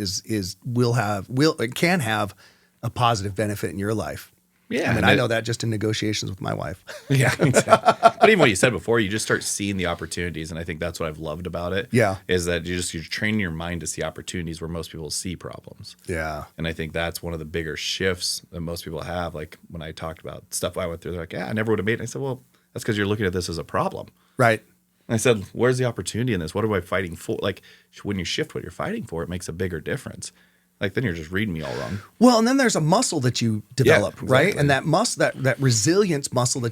can have a positive benefit in your life. Yeah. I mean, I know that just in negotiations with my wife. Yeah, exactly. But even what you said before, you just start seeing the opportunities. And I think that's what I've loved about it. Yeah. Is that you're training your mind to see opportunities where most people see problems. Yeah. And I think that's one of the bigger shifts that most people have. Like when I talked about stuff I went through, they're like, I never would have made it. And I said, well, that's because you're looking at this as a problem. Right. And I said, where's the opportunity in this? What am I fighting for? Like when you shift what you're fighting for, it makes a bigger difference. Like then you're just reading me all wrong. Well, and then there's a muscle that you develop, right? And that that resilience muscle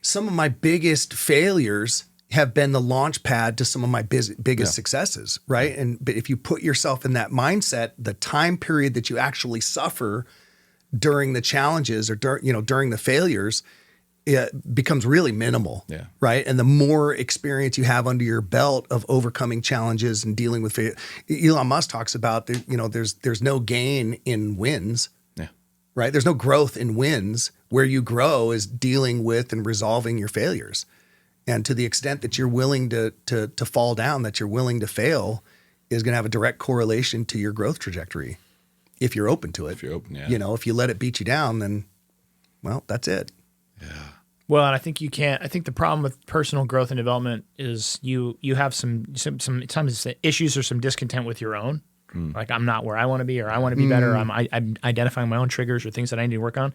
some of my biggest failures have been the launch pad to some of my biggest successes, right? But if you put yourself in that mindset, the time period that you actually suffer during the challenges or during the failures, it becomes really minimal, right? And the more experience you have under your belt of overcoming challenges and dealing with failure, Elon Musk talks about, there's no gain in wins, right? There's no growth in wins. Where you grow is dealing with and resolving your failures. And to the extent that you're willing to fall down, that you're willing to fail, is going to have a direct correlation to your growth trajectory. If you're open to it, if you let it beat you down, then, well, that's it. Yeah. Well, and I think the problem with personal growth and development is you have sometimes issues or some discontent with your own. Like I'm not where I want to be, or I want to be better. I'm identifying my own triggers or things that I need to work on.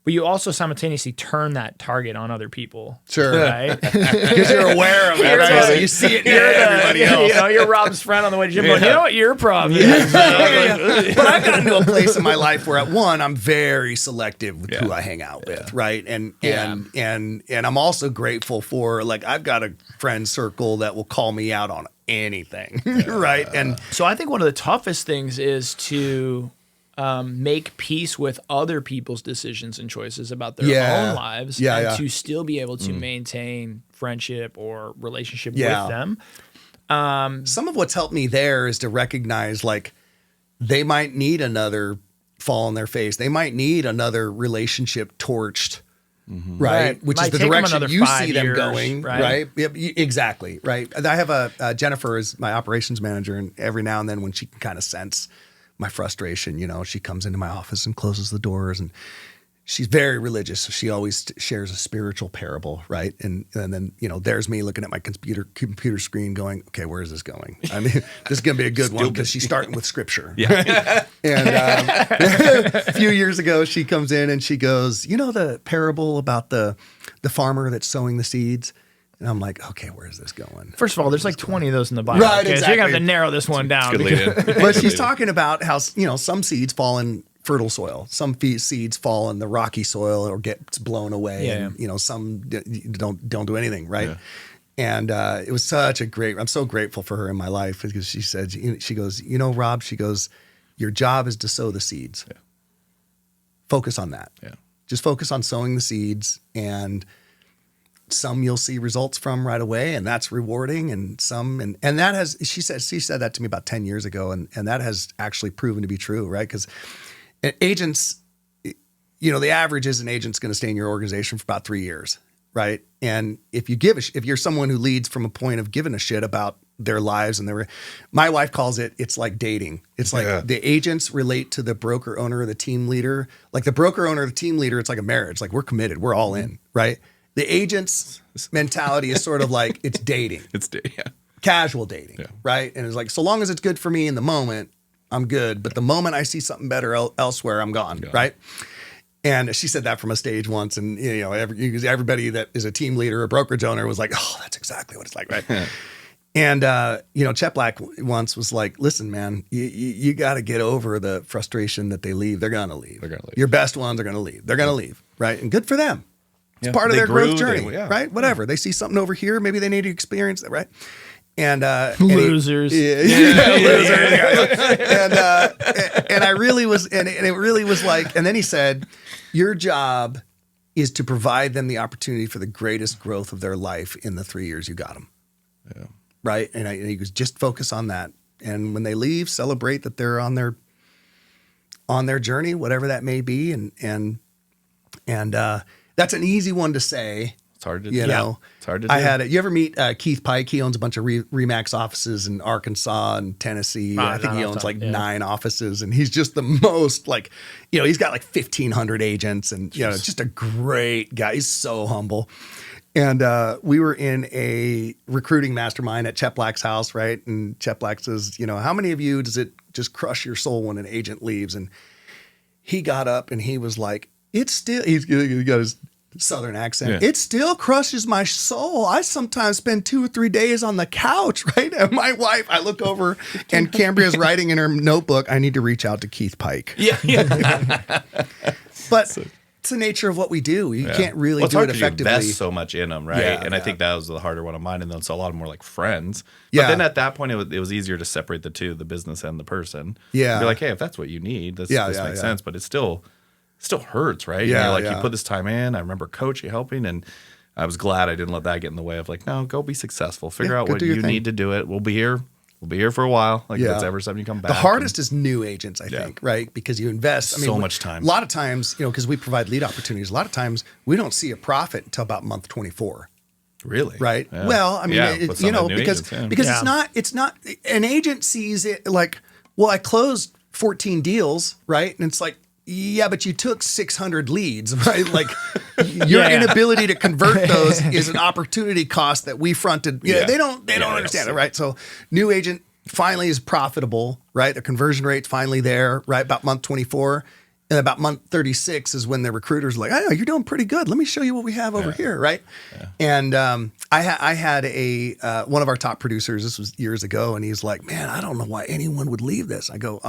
but you also simultaneously turn that target on other people. Sure. Right? Because you're aware of it, right? So you see it in everybody else. You know, you're Rob's friend on the way to gym going, you know what your problem is? But I've gotten to a place in my life where, at one, I'm very selective with who I hang out with, right? And I'm also grateful for, like, I've got a friend circle that will call me out on anything, right? And so I think one of the toughest things is to make peace with other people's decisions and choices about their own lives, and to still be able to maintain friendship or relationship with them. Some of what's helped me there is to recognize, like, they might need another fall on their face. They might need another relationship torched, right? Which Might is the take them direction another you 5 see them years, going, right? right? Yep, exactly, right. And I have a Jennifer is my operations manager, and every now and then when she can kind of sense my frustration, you know, she comes into my office and closes the doors, and she's very religious. So she always shares a spiritual parable, right? And then, you know, there's me looking at my computer screen going, okay, where is this going? I mean, this is going to be a good one because she's starting with scripture. Yeah. And a few years ago, she comes in and she goes, you know, the parable about the farmer that's sowing the seeds? And I'm like, okay, where is this going? First of all, there's like 20 of those in the Bible. Right, okay? exactly. So you're going to have to narrow this one down. But she's talking about how, you know, some seeds fall in fertile soil. Some seeds fall in the rocky soil or get blown away. And, you know, some don't do anything, right? Yeah. And it was such a great, I'm so grateful for her in my life because she said, she goes, you know, Rob, she goes, your job is to sow the seeds. Yeah. Focus on that. Yeah. Just focus on sowing the seeds, and some you'll see results from right away, and that's rewarding. And some, and that has, she said that to me about 10 years ago. And that has actually proven to be true, right? Because agents, you know, the average is an agent's going to stay in your organization for about 3 years, right? And if you're someone who leads from a point of giving a shit about their lives and my wife calls it's like dating. It's like the agents relate to the broker owner or the team leader. Like the broker owner or the team leader, it's like a marriage. Like we're committed, we're all in, right? The agent's mentality is sort of like it's dating. It's casual dating, right? And it's like, so long as it's good for me in the moment, I'm good. But the moment I see something better elsewhere, I'm gone, right? And she said that from a stage once, and you know, everybody that is a team leader or brokerage owner was like, "Oh, that's exactly what it's like," right? And you know, Chet Black once was like, "Listen, man, you got to get over the frustration that they leave. They're gonna leave. Your best ones are gonna leave. They're gonna leave, right? And good for them. It's part of their growth journey, right? Whatever. They see something over here, maybe they need to experience that, right?" And losers, losers. And I really was, and it really was like. And then he said, "Your job is to provide them the opportunity for the greatest growth of their life in the 3 years you got them." Yeah. Right. And he was just focus on that. And when they leave, celebrate that they're on their journey, whatever that may be. And that's an easy one to say. It's hard to do. You know, it's hard to do. You ever meet Keith Pike? He owns a bunch of Remax offices in Arkansas and Tennessee. I think he owns 9 offices, and he's just the most like, you know, he's got like 1,500 agents, and you know, just a great guy. He's so humble. And we were in a recruiting mastermind at Chet Black's house, right? And Chet Black says, you know, how many of you does it just crush your soul when an agent leaves? And he got up and he was like, it's still, he got his Southern accent. Yeah. It still crushes my soul. I sometimes spend 2 or 3 days on the couch, right? And my wife, I look over and Cambria's writing in her notebook, I need to reach out to Keith Pike. Yeah. But it's the nature of what we do. You can't really do it effectively. You invest so much in them, right? Yeah, and I think that was the harder one of mine. And then so a lot of them were like friends. But then at that point, it was easier to separate the two, the business and the person. Yeah. And be like, hey, if that's what you need, this makes sense. But it still hurts, right? Yeah. You're like, you put this time in. I remember coaching, helping, and I was glad I didn't let that get in the way of like, no, go be successful. Figure out what you need to do it. We'll be here. We'll be here for a while. Like if it's ever something you come back. The hardest is new agents, I think, right? Because you invest so much time. A lot of times, you know, because we provide lead opportunities, a lot of times we don't see a profit until about month 24. Really? Right. Yeah. Well, I mean, you know, because it's not an agent sees it like, well, I closed 14 deals, right? And it's like, yeah, but you took 600 leads, right? Like your inability to convert those is an opportunity cost that we fronted. You know, they don't understand it, right? So new agent finally is profitable, right? The conversion rate's finally there, right? About month 24. And about month 36 is when the recruiters are like, oh, you're doing pretty good. Let me show you what we have over here, right? Yeah. And I had one of our top producers, this was years ago, and he's like, man, I don't know why anyone would leave this. I go,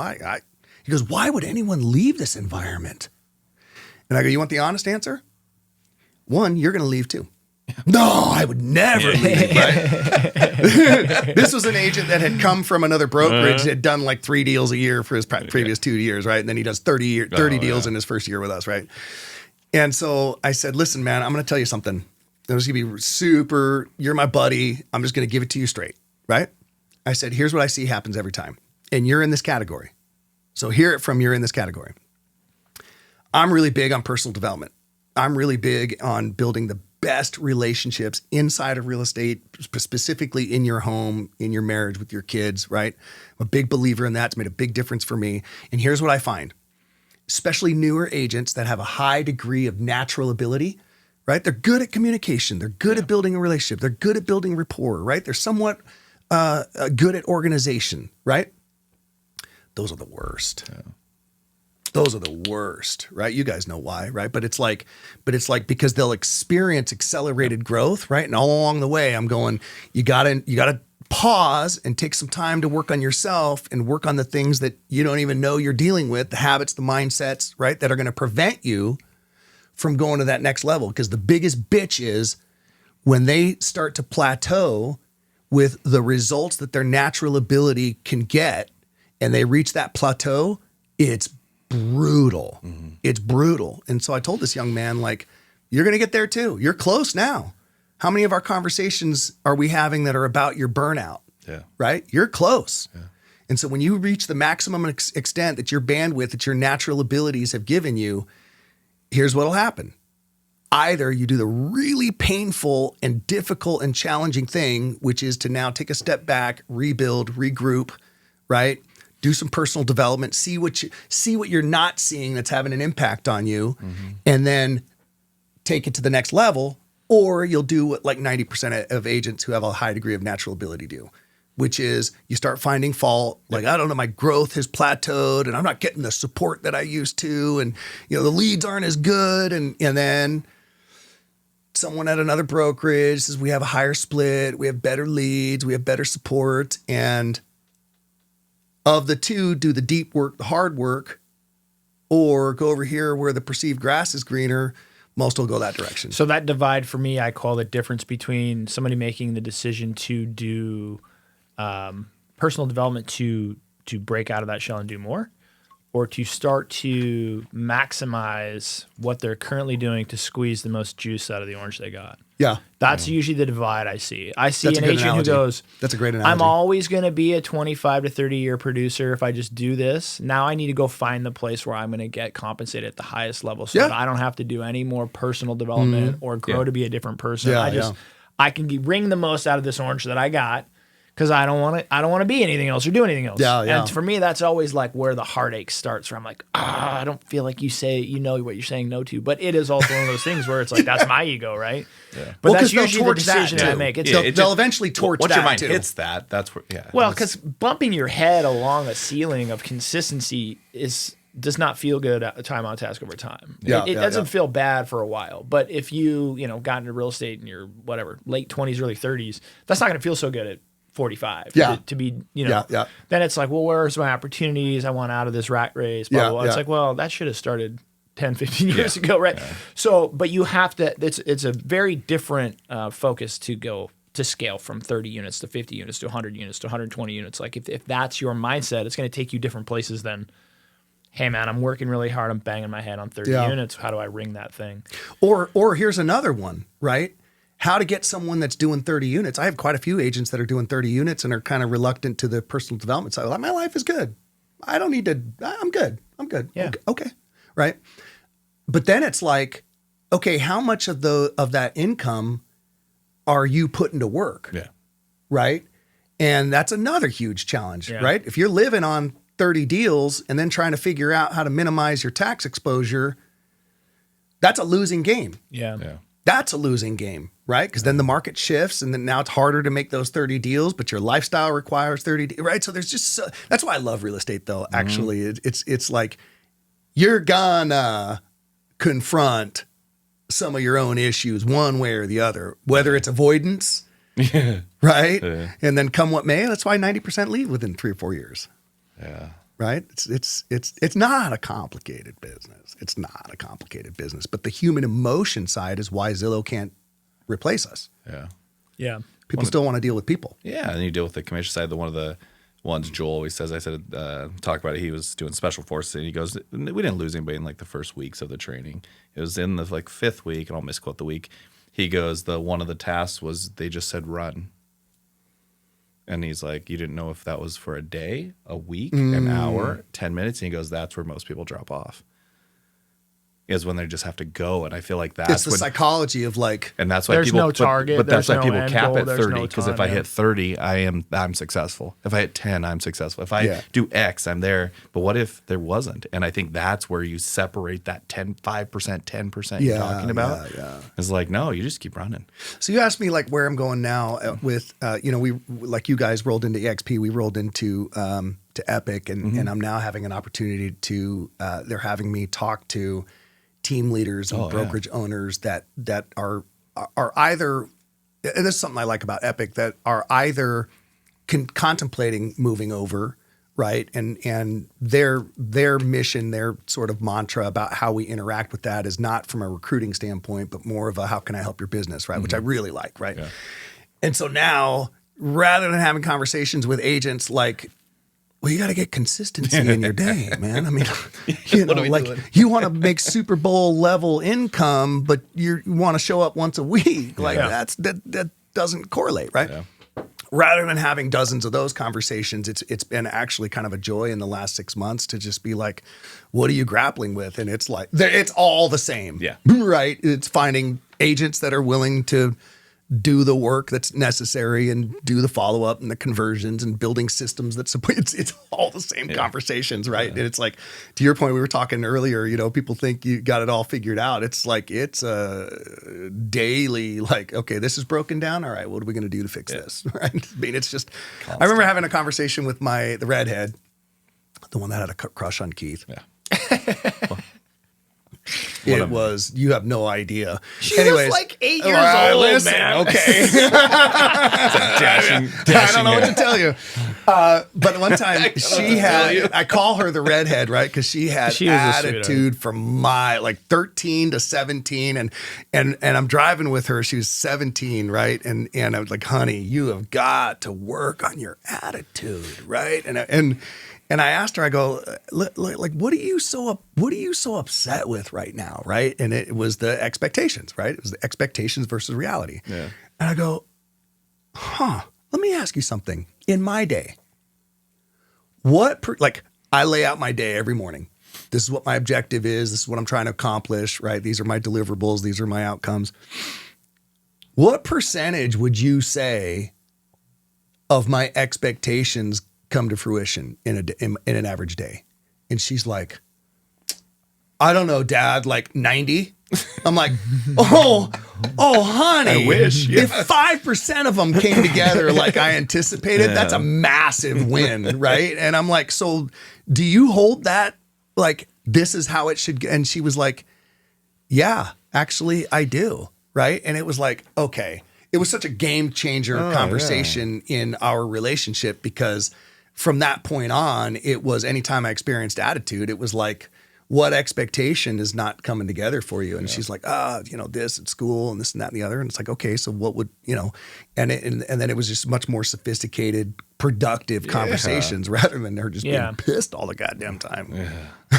he goes, why would anyone leave this environment? And I go, you want the honest answer? One, you're going to leave too. No, I would never leave, right? This was an agent that had come from another brokerage, had done like 3 deals a year for his previous 2 years, right? And then he does 30 deals in his first year with us, right? And so I said, listen, man, I'm going to tell you something. It was going to be super, you're my buddy. I'm just going to give it to you straight, right? I said, here's what I see happens every time. And you're in this category. So hear it from you're in this category. I'm really big on personal development. I'm really big on building the best relationships inside of real estate, specifically in your home, in your marriage, with your kids, right? I'm a big believer in that. It's made a big difference for me. And here's what I find, especially newer agents that have a high degree of natural ability, right? They're good at communication. They're good at building a relationship. They're good at building rapport, right? They're somewhat good at organization, right? Those are the worst. Yeah. Those are the worst, right? You guys know why, right? But it's like because they'll experience accelerated growth, right? And all along the way, I'm going, you gotta pause and take some time to work on yourself and work on the things that you don't even know you're dealing with, the habits, the mindsets, right? That are going to prevent you from going to that next level. Because the biggest bitch is when they start to plateau with the results that their natural ability can get, and they reach that plateau, it's brutal. Mm-hmm. It's brutal. And so I told this young man, like, you're going to get there too. You're close now. How many of our conversations are we having that are about your burnout? Yeah. Right? You're close. Yeah. And so when you reach the maximum extent that your bandwidth, that your natural abilities have given you, here's what'll happen. Either you do the really painful and difficult and challenging thing, which is to now take a step back, rebuild, regroup, right? Do some personal development, see what you're not seeing that's having an impact on you, and then take it to the next level. Or you'll do what like 90% of agents who have a high degree of natural ability do, which is you start finding fault. Like, I don't know, my growth has plateaued and I'm not getting the support that I used to. And, the leads aren't as good. And then someone at another brokerage says, we have a higher split, we have better leads, we have better support. And of the two, do the deep work, the hard work, or go over here where the perceived grass is greener. Most will go that direction. So that divide for me, I call the difference between somebody making the decision to do personal development to break out of that shell and do more, or to start to maximize what they're currently doing to squeeze the most juice out of the orange they got. Yeah. That's usually the divide I see. I see an agent who goes, that's a great analogy. I'm always going to be a 25 to 30 year producer if I just do this. Now I need to go find the place where I'm going to get compensated at the highest level so that I don't have to do any more personal development or grow to be a different person. I can wring the most out of this orange that I got because I don't want to be anything else or do anything else. And for me, that's always like where the heartache starts, where I'm like, I don't feel like you know what you're saying no to. But it is also one of those things where it's like, that's my ego, right? Yeah. But that's usually the decision that I make. They'll eventually torch once that your mind too. hits that, that's where, Well, because bumping your head along a ceiling of consistency does not feel good at time on task over time. It doesn't feel bad for a while. But if you got into real estate in your late 20s, early 30s, that's not going to feel so good at 45 to be, then it's like, well, where's my opportunities? I want out of this rat race, blah, blah, blah. It's like, well, that should have started 10, 15 years ago, right? Yeah. So, but you have to, it's a very different focus to go to scale from 30 units to 50 units to 100 units to 120 units. Like if that's your mindset, it's going to take you different places than, hey man, I'm working really hard. I'm banging my head on 30 units. How do I ring that thing? Or here's another one, right? How to get someone that's doing 30 units. I have quite a few agents that are doing 30 units and are kind of reluctant to the personal development side. Like, my life is good. I don't need to, I'm good. Yeah. Okay. Right. But then it's like, okay, how much of that income are you putting to work? Yeah. Right. And that's another huge challenge, right? If you're living on 30 deals and then trying to figure out how to minimize your tax exposure, that's a losing game. Yeah. That's a losing game, right? Because then the market shifts and then now it's harder to make those 30 deals, but your lifestyle requires 30, right? So there's just, that's why I love real estate though, actually. It's like you're gonna confront some of your own issues one way or the other, whether it's avoidance, right? Yeah. And then come what may, that's why 90% leave within 3 or 4 years. Yeah. Right? It's not a complicated business. It's not a complicated business. But the human emotion side is why Zillow can't replace us. Yeah. Yeah. People still want to deal with people. Yeah. And you deal with the commission side. One of the ones Joel always says, I said, talk about it. He was doing special forces and he goes, we didn't lose anybody in like the first weeks of the training. It was in the like 5th week, and I'll misquote the week. He goes, one of the tasks was they just said run. And he's like, you didn't know if that was for a day, a week, an hour, 10 minutes. And he goes, that's where most people drop off. Is when they just have to go. And I feel like that's it's the psychology of like, and that's why there's people no target, but that's why no people end cap goal, at there's 30. no Because time, if I hit 30, I'm successful. If I hit 10, I'm successful. If I do X, I'm there. But what if there wasn't? And I think that's where you separate that 5%, 10% you're talking about. Yeah. It's like, no, you just keep running. So you asked me like where I'm going now with, we, like you guys rolled into EXP, we rolled into to Epic, and I'm now having an opportunity to, they're having me talk to team leaders and brokerage owners that are either, and this is something I like about Epic, that are either contemplating moving over, right? And their mission, their sort of mantra about how we interact with that is not from a recruiting standpoint, but more of a how can I help your business, right? Which I really like, right? Yeah. And so now, rather than having conversations with agents like, well, you got to get consistency in your day, man. I mean, you want to make Super Bowl level income, but you want to show up once a week. Like that doesn't correlate, right? Yeah. Rather than having dozens of those conversations, it's been actually kind of a joy in the last 6 months to just be like, what are you grappling with? And it's like, it's all the same, right? It's finding agents that are willing to do the work that's necessary and do the follow-up and the conversions and building systems that support. It's all the same conversations, right? And it's like, to your point, we were talking earlier, people think you got it all figured out. It's like, it's a daily, like, okay, this is broken down. All right, what are we going to do to fix this? Right? I mean, it's just, constant. I remember having a conversation with the redhead, the one that had a crush on Keith. Yeah. It was, you have no idea. She was like 8 years old, man. Okay. dashing I don't know what to tell you. But one time I call her the redhead, right? Because she had attitude from like 13 to 17. And I'm driving with her. She was 17, right? And I was like, honey, you have got to work on your attitude, right? And I asked her, I go, like, what are you so upset with right now, right? And it was the expectations, right? It was the expectations versus reality. Yeah. And I go, let me ask you something. In my day, I lay out my day every morning. This is what my objective is. This is what I'm trying to accomplish, right? These are my deliverables. These are my outcomes. What percentage would you say of my expectations come to fruition in an average day? And she's like, I don't know, Dad, like 90. I'm like, oh, honey. I wish. If 5% of them came together like I anticipated, that's a massive win, right? And I'm like, so do you hold that like this is how it should go? And she was like, yeah, actually I do, right? And it was like, okay. It was such a game changer conversation in our relationship, because from that point on, it was anytime I experienced attitude, it was like, what expectation is not coming together for you? And she's like, this at school and this and that and the other. And it's like, okay, so what would, and then it was just much more sophisticated, productive conversations rather than her just being pissed all the goddamn time.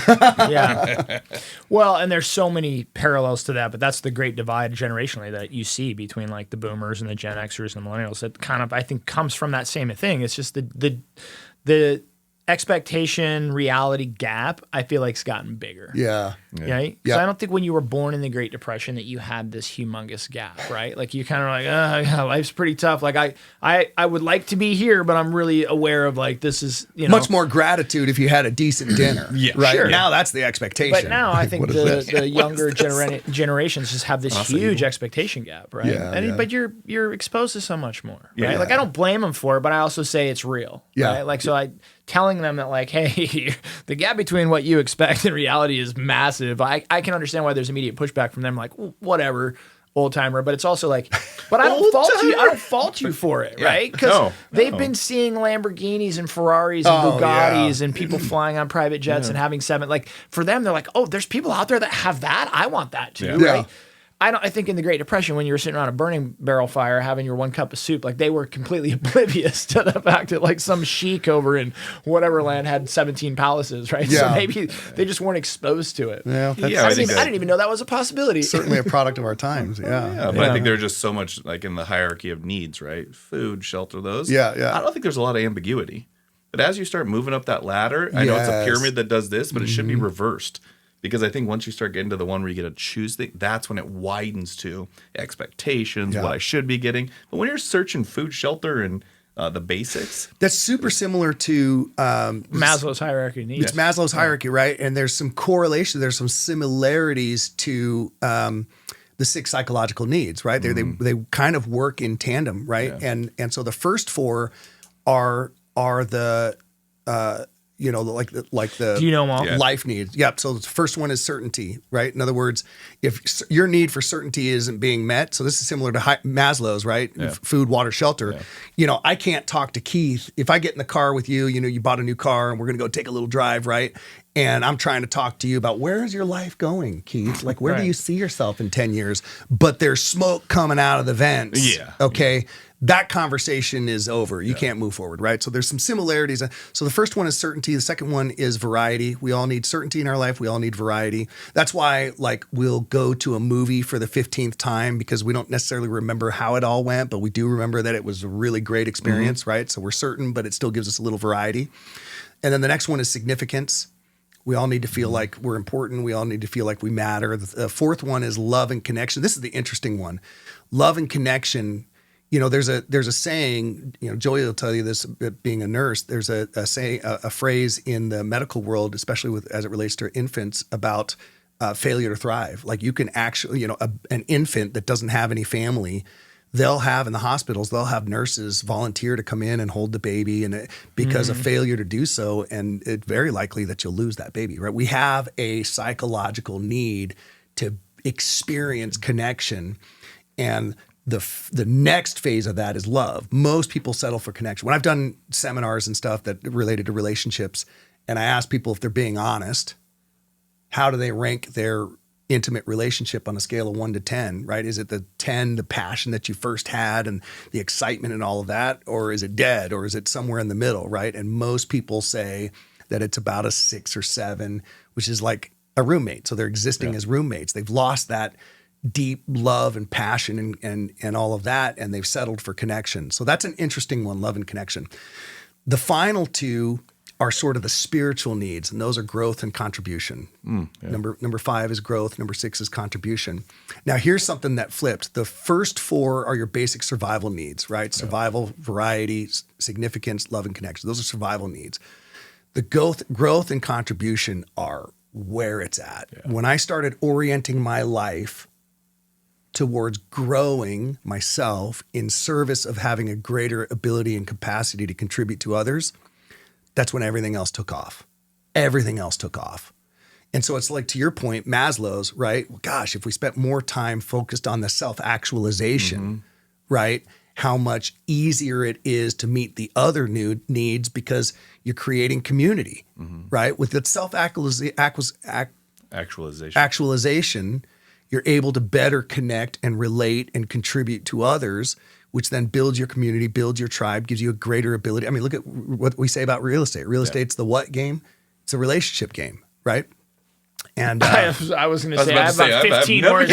Yeah. Well, and there's so many parallels to that, but that's the great divide generationally that you see between like the boomers and the Gen Xers and the millennials. That kind of, I think, comes from that same thing. It's just the expectation reality gap, I feel like, has gotten bigger. Yeah. Right? Because I don't think when you were born in the Great Depression that you had this humongous gap, right? Like you kind of like, life's pretty tough. Like I would like to be here, but I'm really aware of like, this is, much more gratitude if you had a decent dinner. Right. Sure. Now that's the expectation. But now I think the younger generations just have this huge expectation gap, right? Yeah, But you're exposed to so much more, right? Like I don't blame them for it, but I also say it's real, right? Like, so telling them that like, hey, the gap between what you expect and reality is massive. I can understand why there's immediate pushback from them, like, whatever, old timer. But it's also like, but I don't fault you for it, right? Because they've been seeing Lamborghinis and Ferraris and Bugattis and people flying on private jets and having like for them, they're like, oh, there's people out there that have that. I want that too, right? I think in the Great Depression, when you were sitting around a burning barrel fire having your 1 cup of soup, like they were completely oblivious to the fact that like some sheik over in whatever land had 17 palaces, right? Yeah. So maybe they just weren't exposed to it. Yeah, I didn't even know that was a possibility. Certainly a product of our times. Yeah. But I think there's just so much like in the hierarchy of needs, right? Food, shelter, those. Yeah. I don't think there's a lot of ambiguity. But as you start moving up that ladder, I know it's a pyramid that does this, but it should be reversed. Because I think once you start getting to the one where you get to choose things, that's when it widens to expectations, what I should be getting. But when you're searching food, shelter, and the basics. That's super similar to Maslow's hierarchy of needs. It's Maslow's hierarchy, right? And there's some correlation, there's some similarities to the 6 psychological needs, right? They kind of work in tandem, right? Yeah. And so the first 4 are the like the do you know them all? Life needs. Yep. So the first one is certainty, right? In other words, if your need for certainty isn't being met, so this is similar to Maslow's, right? Yeah. Food, water, shelter. Yeah. I can't talk to Keith if I get in the car with you. You bought a new car and we're gonna go take a little drive, right? And I'm trying to talk to you about where is your life going, Keith? Like where do you see yourself in 10 years? But there's smoke coming out of the vents. Yeah. Okay. That conversation is over. You can't move forward, right? So there's some similarities. So the first one is certainty. The second one is variety. We all need certainty in our life. We all need variety. That's why, like, we'll go to a movie for the 15th time because we don't necessarily remember how it all went, but we do remember that it was a really great experience, right? So we're certain, but it still gives us a little variety. And then the next one is significance. We all need to feel like we're important. We all need to feel like we matter. The fourth one is love and connection. This is the interesting one. Love and connection. There's a saying, Joey will tell you this being a nurse, there's a phrase in the medical world, especially as it relates to infants, about failure to thrive. Like you can actually, an infant that doesn't have any family, they'll have in the hospitals, they'll have nurses volunteer to come in and hold the baby because of failure to do so. And it's very likely that you'll lose that baby, right? We have a psychological need to experience connection, and the next phase of that is love. Most people settle for connection. When I've done seminars and stuff that related to relationships, and I ask people if they're being honest, how do they rank their intimate relationship on a scale of 1 to 10, right? Is it the 10, the passion that you first had and the excitement and all of that? Or is it dead? Or is it somewhere in the middle, right? And most people say that it's about a 6 or 7, which is like a roommate. So they're existing as roommates. They've lost that deep love and passion and all of that, and they've settled for connection. So that's an interesting one, love and connection. The final 2 are sort of the spiritual needs, and those are growth and contribution. Number 5 is growth. Number 6 is contribution. Now, here's something that flipped. The first 4 are your basic survival needs, right? Survival, variety, significance, love, and connection. Those are survival needs. The growth and contribution are where it's at. Yeah. When I started orienting my life towards growing myself in service of having a greater ability and capacity to contribute to others, that's when everything else took off. Everything else took off. And so it's like, to your point, Maslow's, right? Well, gosh, if we spent more time focused on the self-actualization, right? How much easier it is to meet the other new needs because you're creating community, right? With the self-actualization, you're able to better connect and relate and contribute to others, which then builds your community, builds your tribe, gives you a greater ability. I mean, look at what we say about real estate. Real estate's the what game? It's a relationship game, right? And I was going to say, I have about 15 more. We've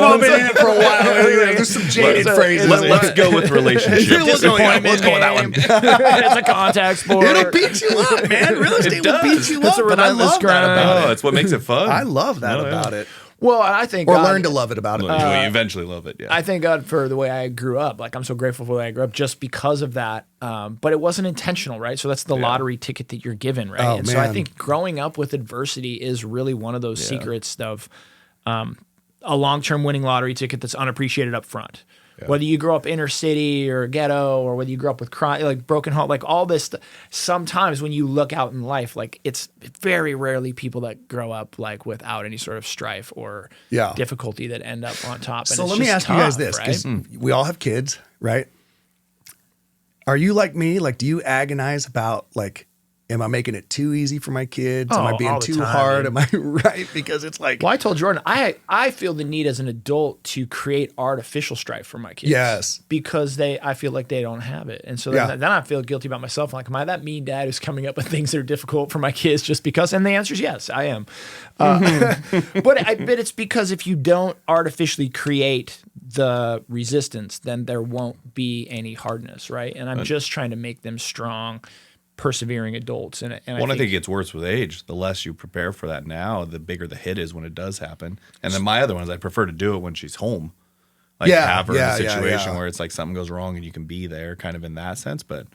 all been in it for a while. There's some jaded phrases. Let's go with relationship. Let's go with that one. It's a contact sport. It'll beat you up, man. Real estate will beat you up. It's a relentless grind. That's what makes it fun. I love that about it. Well, I think learn to love it about it. You eventually love it. Yeah. I thank God for the way I grew up. Like, I'm so grateful for the way I grew up just because of that. But it wasn't intentional, right? So that's the lottery ticket that you're given, right? So I think growing up with adversity is really one of those secrets of a long-term winning lottery ticket that's unappreciated up front. Whether you grow up inner city or ghetto, or whether you grew up with crime, like broken home, like all this. Sometimes when you look out in life, like it's very rarely people that grow up like without any sort of strife or difficulty that end up on top. And so let me ask you guys this, because we all have kids, right? Are you like me? Like, do you agonize about like, am I making it too easy for my kids? Am I being too hard? Am I right? Because it's like... Well, I told Jordan, I feel the need as an adult to create artificial strife for my kids. Yes. Because I feel like they don't have it. And so then I feel guilty about myself. Like, am I that mean dad who's coming up with things that are difficult for my kids just because? And the answer is yes, I am. But it's because if you don't artificially create the resistance, then there won't be any hardness, right? And I'm just trying to make them strong, persevering adults. And I think it gets worse with age. The less you prepare for that now, the bigger the hit is when it does happen. And then my other ones, I prefer to do it when she's home. Like have her in a situation where it's like something goes wrong and you can be there kind of in that sense. But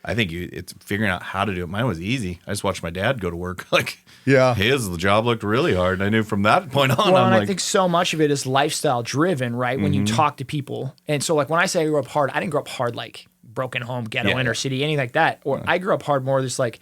I think it's figuring out how to do it. Mine was easy. I just watched my dad go to work. Like his job looked really hard. And I knew from that point on. Well, I think so much of it is lifestyle driven, right? When you talk to people. And so like when I say I grew up hard, I didn't grow up hard like broken home, ghetto, inner city, anything like that. Or I grew up hard more just like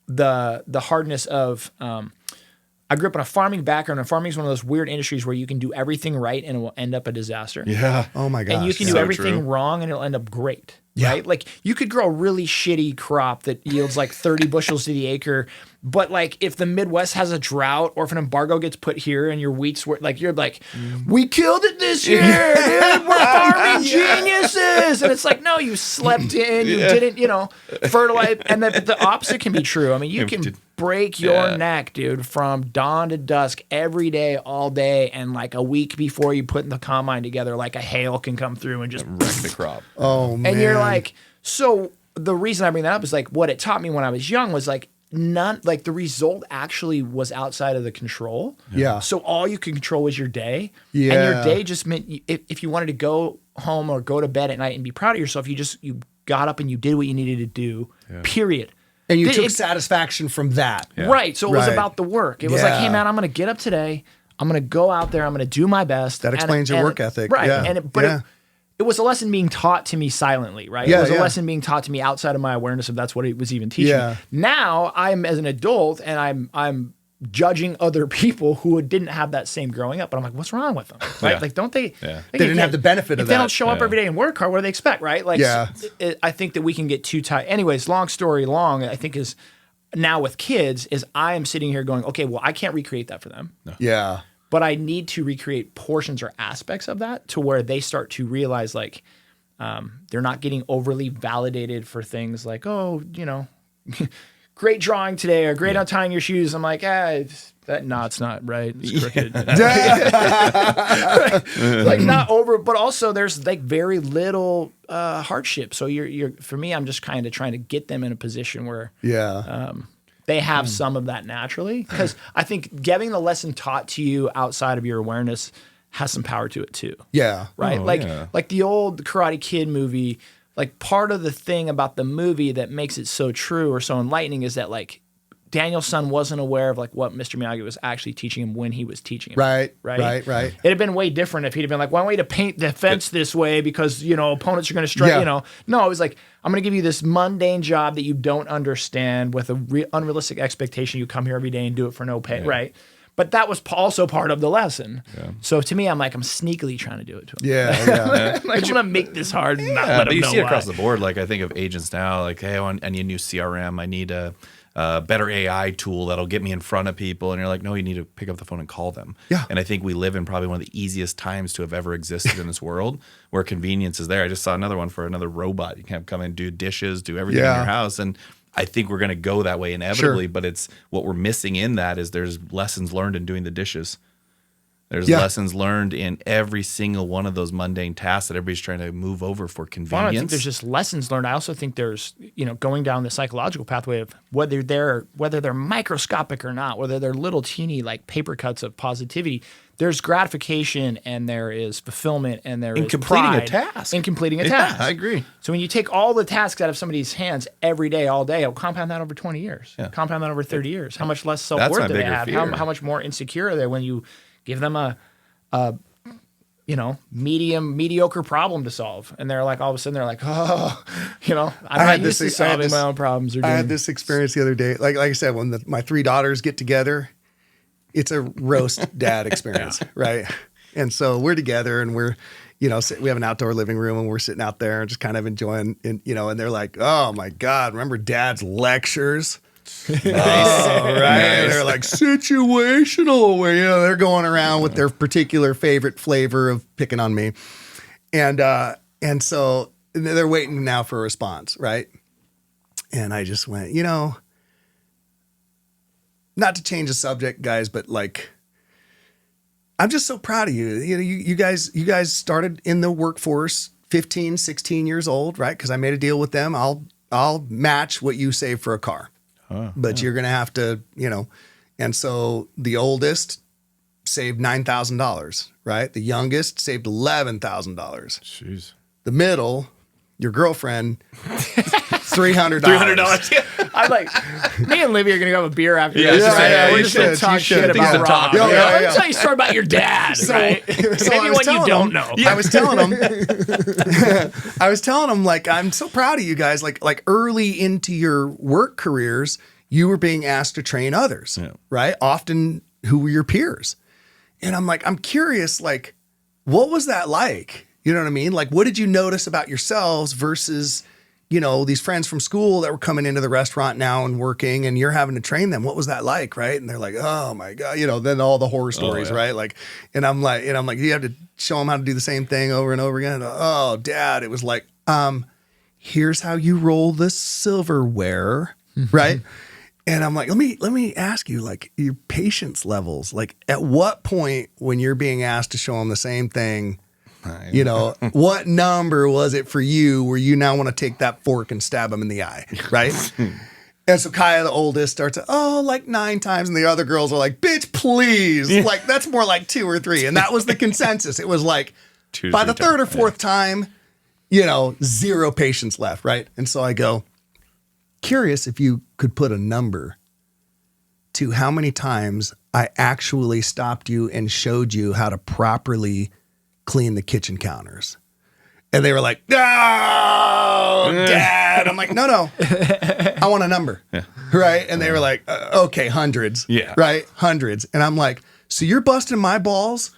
the hardness of I grew up in a farming background, and farming is one of those weird industries where you can do everything right and it will end up a disaster. Yeah. Oh my gosh. And you can do everything wrong and it'll end up great. Yeah. Right? Like you could grow a really shitty crop that yields like 30 bushels to the acre. But like if the Midwest has a drought or if an embargo gets put here and your wheat's like you're like, we killed it this year, dude. We're farming geniuses. And it's like, no, you slept in, you didn't, fertilize. And the opposite can be true. I mean, you can break your neck, dude, from dawn to dusk every day, all day, and like a week before you put the combine together, like a hail can come through and just wreck the crop. Oh man. And you're like, so the reason I bring that up is like what it taught me when I was young was like the result actually was outside of the control. Yeah. So all you can control was your day. Yeah. And your day just meant if you wanted to go home or go to bed at night and be proud of yourself, you got up and you did what you needed to do, period. And you took satisfaction from that. Yeah. Right. So it was about the work. It was like, hey, man, I'm going to get up today. I'm going to go out there. I'm going to do my best. That explains your work ethic. Right. Yeah. It was a lesson being taught to me silently, right? Yeah, it was a lesson being taught to me outside of my awareness of that's what it was even teaching me. Now I'm as an adult and I'm judging other people who didn't have that same growing up. But I'm like, what's wrong with them? Right? Yeah. Like, don't they? Yeah. They didn't have the benefit of that. If they don't show up every day and work hard, what do they expect, right? Like, I think that we can get too tight. Anyways, long story long, I think is now with kids is I am sitting here going, okay, well, I can't recreate that for them. No. Yeah. But I need to recreate portions or aspects of that to where they start to realize like they're not getting overly validated for things like, oh, great drawing today or great untying your shoes. I'm like, it's not right. It's crooked. Like not over, but also there's like very little hardship. So you're for me, I'm just kind of trying to get them in a position where they have some of that naturally. Because I think getting the lesson taught to you outside of your awareness has some power to it too. Yeah. Right? Like the old Karate Kid movie, like part of the thing about the movie that makes it so true or so enlightening is that like Daniel's son wasn't aware of like what Mr. Miyagi was actually teaching him when he was teaching him. Right. It'd have been way different if he'd have been like, why don't we to paint the fence this way because, opponents are going to strike, No, it was like, I'm going to give you this mundane job that you don't understand with an unrealistic expectation. You come here every day and do it for no pay, right? But that was also part of the lesson. Yeah. So to me, I'm sneakily trying to do it to him. Yeah. Like, I'm going to make this hard and not let him know But you see it why. across the board. Like I think of agents now, like, hey, I need a new CRM. I need a better AI tool that'll get me in front of people. And you're like, no, you need to pick up the phone and call them. Yeah. And I think we live in probably one of the easiest times to have ever existed in this world where convenience is there. I just saw another one for another robot. You can come in, do dishes, do everything in your house. And I think we're going to go that way inevitably, but it's what we're missing in that is there's lessons learned in doing the dishes. There's lessons learned in every single one of those mundane tasks that everybody's trying to move over for convenience. Well, I think there's just lessons learned. I also think there's, going down the psychological pathway of whether they're microscopic or not, whether they're little teeny like paper cuts of positivity, there's gratification and there is fulfillment and there is pride in completing a task. I agree. So when you take all the tasks out of somebody's hands every day, all day, it'll compound that over 20 years, compound that over 30 years. How much less self-worth do they have? How much more insecure are they when you give them a mediocre problem to solve. And they're like, all of a sudden they're like, oh, I'm not used to solving my own problems. I had this experience the other day. Like I said, when my 3 daughters get together, it's a roast dad experience, right? And so we're together and we're, we have an outdoor living room and we're sitting out there and just kind of enjoying, and they're like, oh my God, remember Dad's lectures? Nice. Oh, right. Nice. They're like situational where, they're going around with their particular favorite flavor of picking on me. And so they're waiting now for a response. Right. And I just went, not to change the subject, guys, but like, I'm just so proud of you. You guys started in the workforce 15, 16 years old, right? Because I made a deal with them. I'll match what you save for a car. But you're going to have to, and so the oldest saved $9,000, right? The youngest saved $11,000. Jeez. The middle, your girlfriend, $300. $300. Yeah. I'm like, me and Livy are going to go have a beer after this. Right? Yeah, we're just going to talk shit about Rob. Let me tell you a story about your dad, right? So maybe one you don't know. I was telling him, like, I'm so proud of you guys. Like early into your work careers, you were being asked to train others, right? Often who were your peers. And I'm like, I'm curious, like, what was that like? You know what I mean? Like, what did you notice about yourselves versus, these friends from school that were coming into the restaurant now and working, and you're having to train them? What was that like, right? And they're like, oh my God, then all the horror stories, right? Like, and I'm like, you have to show them how to do the same thing over and over again. Oh, Dad, it was like, here's how you roll the silverware, right? And I'm like, let me ask you, like, your patience levels. Like, at what point when you're being asked to show them the same thing, what number was it for you where you now want to take that fork and stab him in the eye, right? And so Kaya, the oldest, starts, like 9 times. And the other girls are like, bitch, please. Like, that's more like 2 or 3. And that was the consensus. It was like, by the 3rd or 4th time, 0 patience left, right? And so I go, curious if you could put a number to how many times I actually stopped you and showed you how to properly clean the kitchen counters. And they were like, no, Dad. I'm like, no, I want a number. Right. And they were like, okay, hundreds. Yeah. Right. Hundreds. And I'm like, so you're busting my balls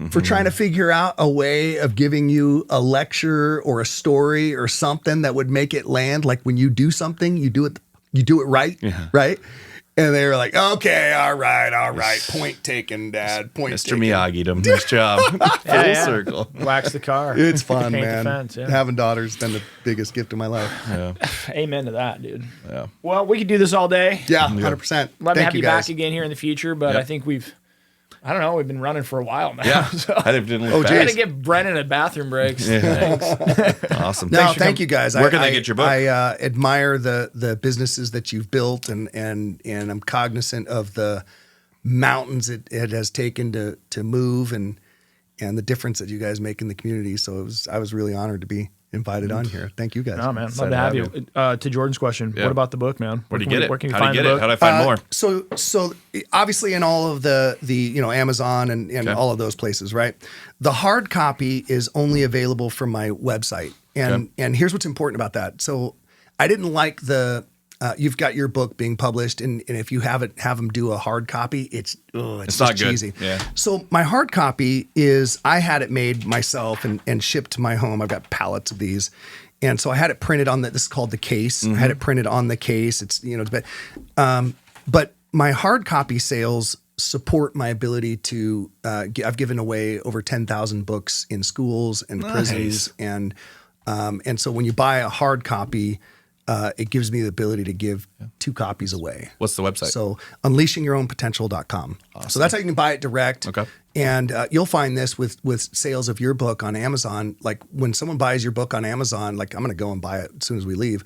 for trying to figure out a way of giving you a lecture or a story or something that would make it land. Like when you do something, you do it right. Yeah. Right. And they were like, okay, all right. Point taken, Dad. Point Mr. taken. Miyagi'd him. Nice job. Full circle. Wax the car. It's fun, Paint man. The fence, Having daughters has been the biggest gift of my life. Yeah. Amen to that, dude. Yeah. Well, we could do this all day. Yeah, 100%. Love to have you guys back again here in the future, but I think we've been running for a while now. Yeah. So I didn't I got to get Brennan at bathroom breaks. Yeah. Thanks. Awesome. No, thank you guys. Where can they get your book? I admire the businesses that you've built, and I'm cognizant of the mountains it has taken to move and the difference that you guys make in the community. So I was really honored to be invited on here. Thank you guys. Oh man, love to have you. To Jordan's question, what about the book, man? Where do you get it? Where can you How do find you the get book? it? How do I find more? So obviously in all of the Amazon and all of those places, right? The hard copy is only available from my website, and here's what's important about that. So I didn't like you've got your book being published, and if you have them do a hard copy, it's just not good. cheesy. Yeah. So my hard copy is I had it made myself and shipped to my home. I've got pallets of these. And so I had it printed on this is called the case. I had it printed on the case. It's, but my hard copy sales support my ability to, I've given away over 10,000 books in schools and prisons. And so when you buy a hard copy, it gives me the ability to give 2 copies away. What's the website? So unleashingyourownpotential.com. Awesome. So that's how you can buy it direct. Okay. And you'll find this with sales of your book on Amazon. Like when someone buys your book on Amazon, like I'm going to go and buy it as soon as we leave.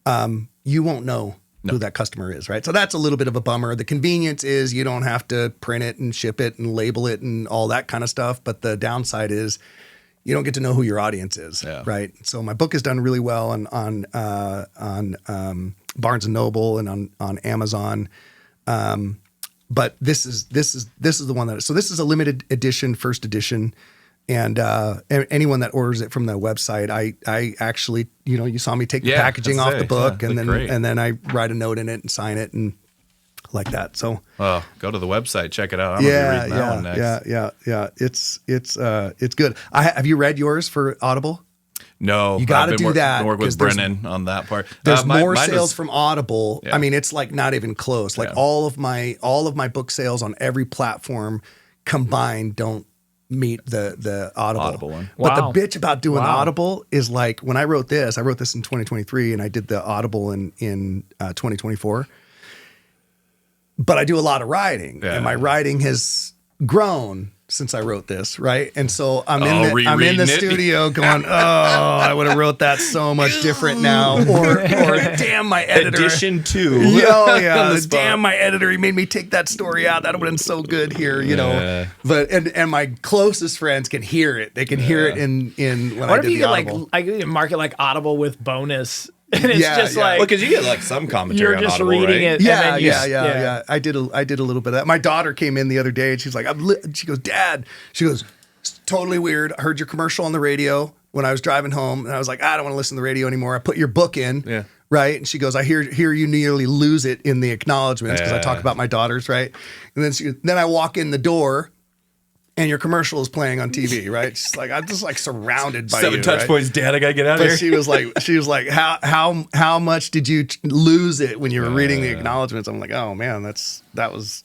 You won't know who that customer is, right? So that's a little bit of a bummer. The convenience is you don't have to print it and ship it and label it and all that kind of stuff. But the downside is you don't get to know who your audience is, right? So my book has done really well on Barnes and Noble and on Amazon. But this is the one so this is a limited edition, first edition. And anyone that orders it from the website, I actually, you saw me take the packaging off the book, and then I write a note in it and sign it and like that. So, go to the website, check it out. I'm gonna be reading that one next. It's good. Have you read yours for Audible? No, you got to do that. Work with Brennan on that part. There's more sales from Audible. Yeah. I mean, it's like not even close. Like all of my book sales on every platform combined don't meet the Audible one. But the bitch about doing Audible is like when I wrote this in 2023 and I did the Audible in 2024. But I do a lot of writing, and my writing has grown since I wrote this, right? And so I'm in the studio going, I would have wrote that so much different now, or damn, my editor. Edition 2. Damn, my editor, he made me take that story out. That would have been so good here, you know. But and my closest friends can hear it. They can hear it in when I did the Audible. I could market like Audible with bonus. And it's just like, because you get like some commentary you're just on Audible, reading right? it. Yeah. I did a little bit of that. My daughter came in the other day and she's like, she goes, Dad, she goes, it's totally weird. I heard your commercial on the radio when I was driving home, and I was like, I don't want to listen to the radio anymore. I put your book in, right? And she goes, I hear you nearly lose it in the acknowledgments because I talk about my daughters, right? And then I walk in the door. And your commercial is playing on TV, right? She's like, I'm just like surrounded by 7 touch points, Dad. I gotta get out of here. She was like, how much did you lose it when you were reading the acknowledgments? I'm like, oh man, that was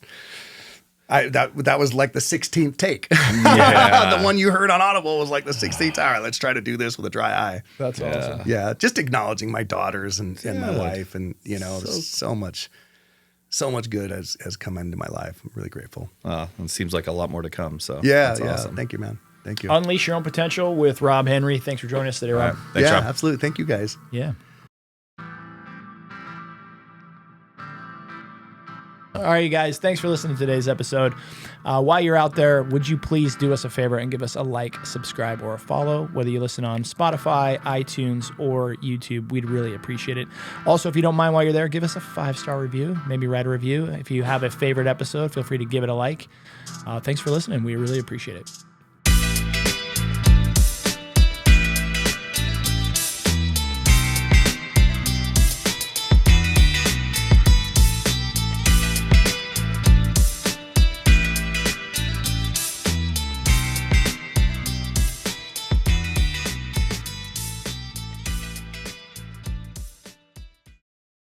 like the 16th take. Yeah. The one you heard on Audible was like the 16th. All right, let's try to do this with a dry eye. That's awesome. Yeah, just acknowledging my daughters and my wife, and so much good has come into my life. I'm really grateful. It seems like a lot more to come. So that's awesome. Thank you, man. Thank you. Unleash Your Own Potential with Rob Henry. Thanks for joining us today, Rob. Thanks, Rob. Absolutely. Thank you, guys. Yeah. All right, you guys. Thanks for listening to today's episode. While you're out there, would you please do us a favor and give us a like, subscribe, or a follow, whether you listen on Spotify, iTunes, or YouTube. We'd really appreciate it. Also, if you don't mind while you're there, give us a 5-star review. Maybe write a review. If you have a favorite episode, feel free to give it a like. Thanks for listening. We really appreciate it.